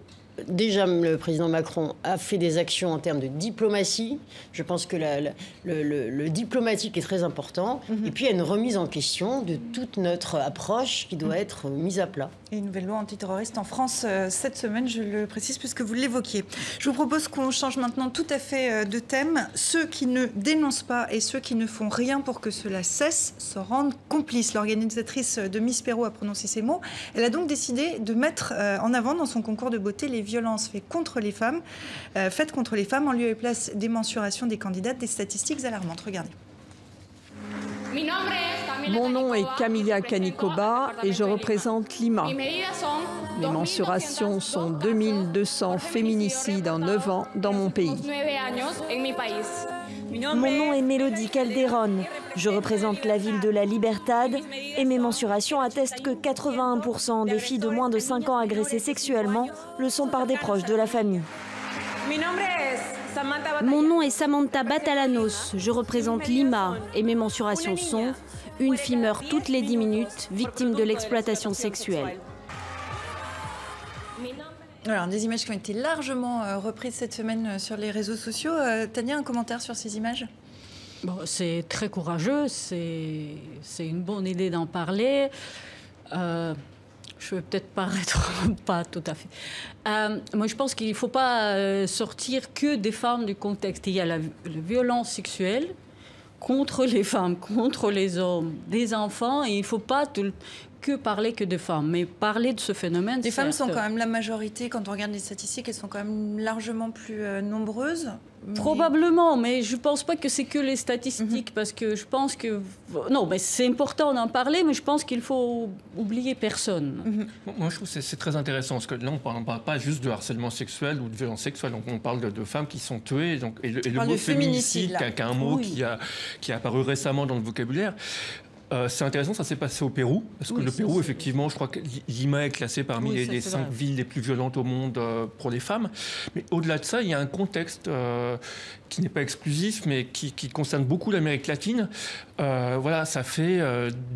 Déjà, le président Macron a fait des actions en termes de diplomatie. Je pense que le diplomatique est très important. Et puis, il y a une remise en question de toute notre approche qui doit être mise à plat. Et une nouvelle loi antiterroriste en France cette semaine, je le précise, puisque vous l'évoquiez. Je vous propose qu'on change maintenant tout à fait de thème. Ceux qui ne dénoncent pas et ceux qui ne font rien pour que cela cesse se rendent complices. L'organisatrice de Miss Perrault a prononcé ces mots. Elle a donc décidé de mettre en avant dans son concours de beauté les violences faites contre les femmes en lieu et place des mensurations des candidates, des statistiques alarmantes. Regardez. Mon nom est Camilla Kanikoba et je représente Lima. Mes mensurations sont 2200 féminicides en 9 ans dans mon pays. Mon nom est Mélodie Calderon. Je représente la ville de La Libertad et mes mensurations attestent que 81% des filles de moins de 5 ans agressées sexuellement le sont par des proches de la famille. Mon nom est Samantha Batalanos. Je représente Lima et mes mensurations sont: une fille meurt toutes les 10 minutes, victime de l'exploitation sexuelle. Alors, des images qui ont été largement reprises cette semaine sur les réseaux sociaux. Tania, un commentaire sur ces images ? Bon, c'est très courageux, c'est une bonne idée d'en parler. Je vais peut-être paraître pas tout à fait. Moi, je pense qu'il ne faut pas sortir que des femmes du contexte. Il y a la violence sexuelle contre les femmes, contre les hommes, des enfants, et il ne faut pas que parler que de femmes, mais parler de ce phénomène. Les femmes sont quand même la majorité, quand on regarde les statistiques, elles sont quand même largement plus nombreuses. Probablement, mais je ne pense pas que c'est que les statistiques, parce que je pense que... Non, mais c'est important d'en parler, mais je pense qu'il faut oublier personne. Moi, je trouve que c'est très intéressant, parce que là, on ne parle pas juste de harcèlement sexuel ou de violence sexuelle, donc on parle de femmes qui sont tuées, donc, et le mot féminicide, qui est un mot qui est apparu récemment dans le vocabulaire. C'est intéressant, ça s'est passé au Pérou, parce que le Pérou, effectivement, je crois que Lima est classé parmi les 5 villes les plus violentes au monde pour les femmes. Mais au-delà de ça, il y a un contexte qui n'est pas exclusif, mais qui concerne beaucoup l'Amérique latine. Voilà, ça fait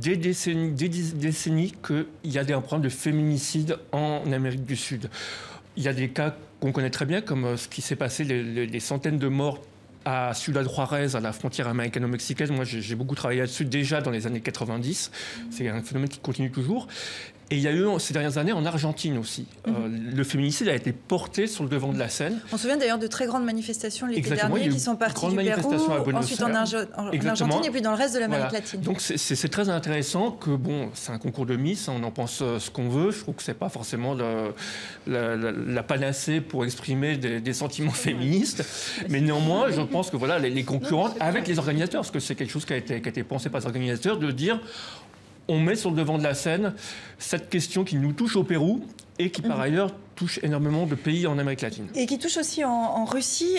des décennies qu'il y a un problème de féminicide en Amérique du Sud. Il y a des cas qu'on connaît très bien, comme ce qui s'est passé, les centaines de morts à Ciudad Juárez, à la frontière américano-mexicaine. Moi, j'ai beaucoup travaillé là-dessus déjà dans les années 90. C'est un phénomène qui continue toujours. Et il y a eu ces dernières années en Argentine aussi. Le féminicide a été porté sur le devant de la scène. On se souvient d'ailleurs de très grandes manifestations l'été dernier qui sont parties du Pérou, ensuite en Argentine et puis dans le reste de l'Amérique latine. Donc c'est très intéressant que, bon, c'est un concours de Miss, on en pense ce qu'on veut. Je trouve que ce n'est pas forcément la panacée pour exprimer des sentiments féministes. Mais néanmoins, je pense que voilà, les concurrentes, avec les organisateurs, parce que c'est quelque chose qui a été pensé par les organisateurs, de dire... On met sur le devant de la scène cette question qui nous touche au Pérou et qui, par ailleurs, touche énormément de pays en Amérique latine. Et qui touche aussi en Russie.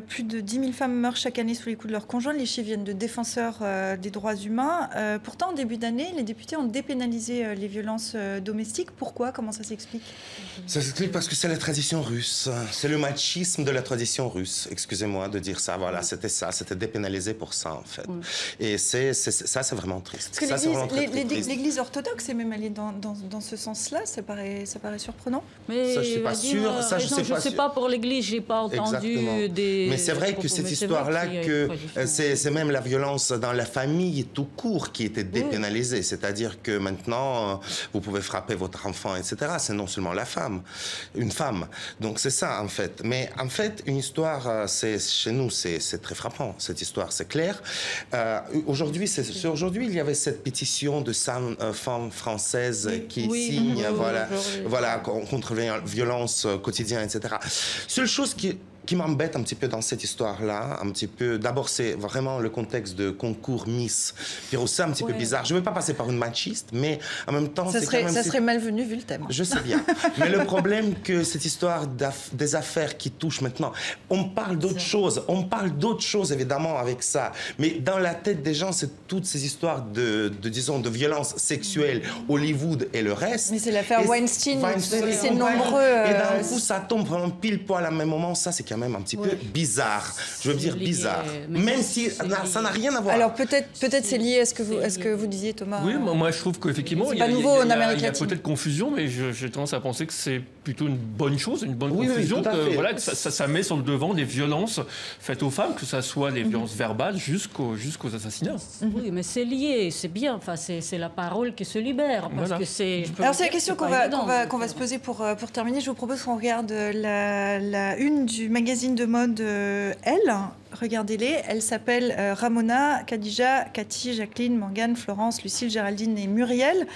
Plus de 10 000 femmes meurent chaque année sous les coups de leurs conjoints. Les chiffres viennent de défenseurs des droits humains. Pourtant, en début d'année, les députés ont dépénalisé les violences domestiques. Pourquoi ? Comment ça s'explique ? Ça s'explique parce que c'est la tradition russe. C'est le machisme de la tradition russe. Excusez-moi de dire ça. Voilà, c'était ça. C'était dépénalisé pour ça, en fait. Et ça, c'est vraiment triste. Parce que l'Église orthodoxe est même allée dans ce sens-là. Ça paraît surprenant. Mais ça, je ne suis pas sûr. Ça, je ne sais pas pour l'Église, je n'ai pas entendu des... Mais c'est vrai que cette histoire-là, c'est même la violence dans la famille tout court qui était dépénalisée. C'est-à-dire que maintenant, vous pouvez frapper votre enfant, etc. C'est non seulement la femme, une femme. Donc c'est ça, en fait. Mais en fait, une histoire, chez nous, c'est très frappant, cette histoire, c'est clair. Aujourd'hui, il y avait cette pétition de 100 femmes françaises qui signent, voilà, contre les violences quotidiennes, etc. Seule chose qui m'embête un petit peu dans cette histoire-là, un petit peu, d'abord c'est vraiment le contexte de concours Miss, puis aussi un petit peu bizarre. Je ne veux pas passer par une machiste, mais en même temps... Ça serait malvenu vu le thème. Je sais bien. Mais le problème que cette histoire des affaires qui touchent maintenant, on parle d'autre chose. On parle d'autre chose, évidemment, avec ça. Mais dans la tête des gens, c'est toutes ces histoires disons, de violence sexuelle, Hollywood et le reste. Mais c'est l'affaire Weinstein, c'est nombreux... Et d'un coup, ça tombe vraiment pile poil à même moment. Ça, c'est quand même un petit peu bizarre. Je veux dire bizarre. Même si ça n'a rien à voir. Alors peut-être c'est lié à ce que vous disiez, Thomas. Oui, moi je trouve qu'effectivement, il y a peut-être confusion, mais j'ai tendance à penser que c'est plutôt une bonne chose, une bonne confusion, que ça met sur le devant des violences faites aux femmes, que ce soit des violences verbales jusqu'aux assassinats. Oui, mais c'est lié, c'est bien. Enfin, c'est la parole qui se libère. Parce que c'est... Alors c'est la question qu'on va se poser pour terminer. Je vous propose qu'on regarde la une du magazine de mode Elle. Regardez-les, elles s'appellent Ramona, Khadija, Cathy, Jacqueline, Morgane, Florence, Lucille, Géraldine et Muriel,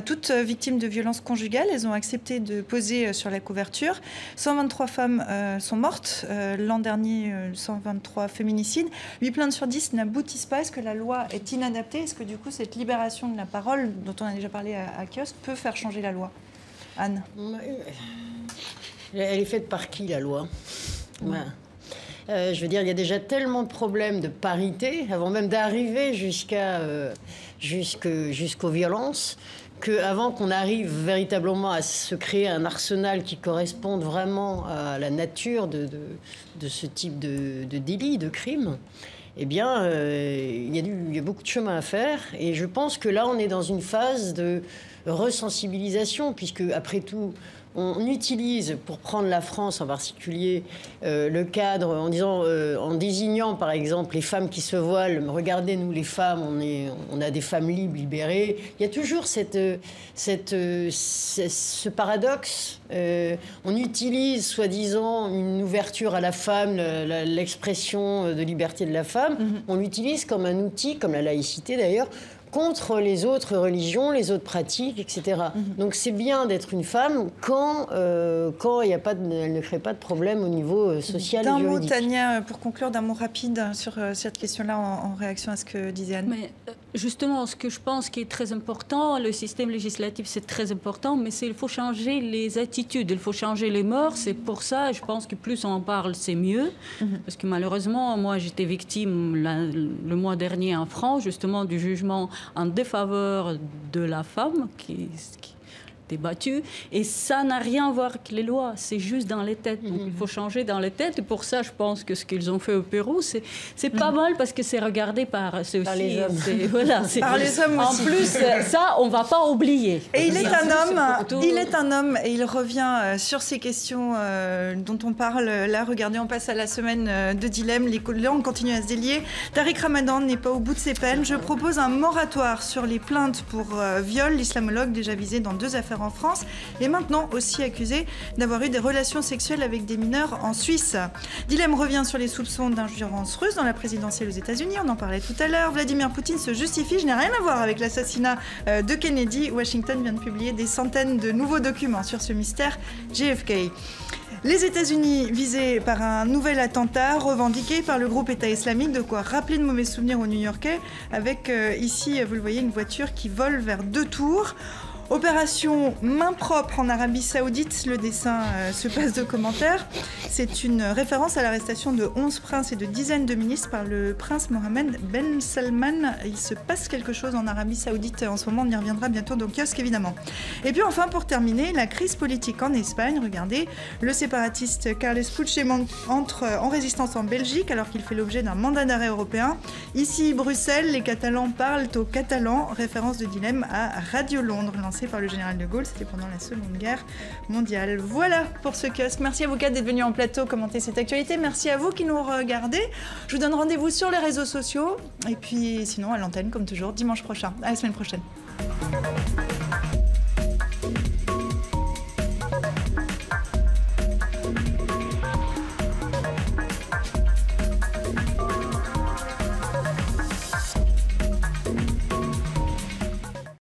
toutes victimes de violences conjugales. Elles ont accepté de poser sur la couverture. 123 femmes sont mortes. L'an dernier, 123 féminicides. 8 plaintes sur 10 n'aboutissent pas. Est-ce que la loi est inadaptée? Est-ce que du coup, cette libération de la parole, dont on a déjà parlé à Kiosque, peut faire changer la loi? Anne? Elle est faite par qui, la loi? Je veux dire, il y a déjà tellement de problèmes de parité, avant même d'arriver jusqu'aux violences, qu'avant qu'on arrive véritablement à se créer un arsenal qui corresponde vraiment à la nature de ce type de délit, de crime, eh bien, il y a beaucoup de chemin à faire. Et je pense que là, on est dans une phase de resensibilisation, puisque, après tout, on utilise, pour prendre la France en particulier, le cadre en désignant par exemple les femmes qui se voilent. Regardez, nous les femmes, on a des femmes libres, libérées. Il y a toujours ce paradoxe. On utilise soi-disant une ouverture à la femme, l'expression de liberté de la femme. On l'utilise comme un outil, comme la laïcité d'ailleurs, contre les autres religions, les autres pratiques, etc. Donc c'est bien d'être une femme quand elle ne crée pas de problème au niveau social et juridique. D'un mot, Tania, pour conclure, d'un mot rapide sur cette question-là en réaction à ce que disait Anne. Mais justement, ce que je pense qui est très important, le système législatif c'est très important, mais il faut changer les attitudes, il faut changer les mœurs. C'est pour ça, je pense que plus on en parle, c'est mieux. Parce que malheureusement, moi j'étais victime le mois dernier en France, justement du jugement en défaveur de la femme qui était battue. Et ça n'a rien à voir avec les lois, c'est juste dans les têtes. Donc il faut changer dans les têtes. Et pour ça, je pense que ce qu'ils ont fait au Pérou, c'est pas mal parce que c'est regardé par les hommes. Par les hommes aussi. En plus, ça, on va pas oublier. Et il est un homme et il revient sur ces questions dont on parle là. Regardez, on passe à la semaine de dilemme. Les langues continuent à se délier. Tariq Ramadan n'est pas au bout de ses peines. Je propose un moratoire sur les plaintes pour viol. L'islamologue déjà visé dans 2 affaires en France et maintenant aussi accusé d'avoir eu des relations sexuelles avec des mineurs en Suisse. Dilemme revient sur les soupçons d'ingérence russe dans la présidentielle aux États-Unis. On en parlait tout à l'heure. Vladimir Poutine se justifie. Je n'ai rien à voir avec l'assassinat de Kennedy. Washington vient de publier des centaines de nouveaux documents sur ce mystère JFK. Les États-Unis visés par un nouvel attentat revendiqué par le groupe État islamique, de quoi rappeler de mauvais souvenirs aux New-Yorkais avec ici, vous le voyez, une voiture qui vole vers 2 tours. Opération main propre en Arabie Saoudite, le dessin se passe de commentaires. C'est une référence à l'arrestation de 11 princes et de dizaines de ministres par le prince Mohammed Ben Salman. Il se passe quelque chose en Arabie Saoudite en ce moment, on y reviendra bientôt dans Kiosque évidemment. Et puis enfin, pour terminer, la crise politique en Espagne. Regardez, le séparatiste Carles Puigdemont entre en résistance en Belgique alors qu'il fait l'objet d'un mandat d'arrêt européen. Ici, Bruxelles, les Catalans parlent aux Catalans, référence de dilemme à Radio Londres. lancé par le général de Gaulle. C'était pendant la Seconde Guerre mondiale. Voilà pour ce kiosque. Merci à vous quatre d'être venus en plateau commenter cette actualité. Merci à vous qui nous regardez. Je vous donne rendez-vous sur les réseaux sociaux. Et puis sinon à l'antenne, comme toujours, dimanche prochain. À la semaine prochaine.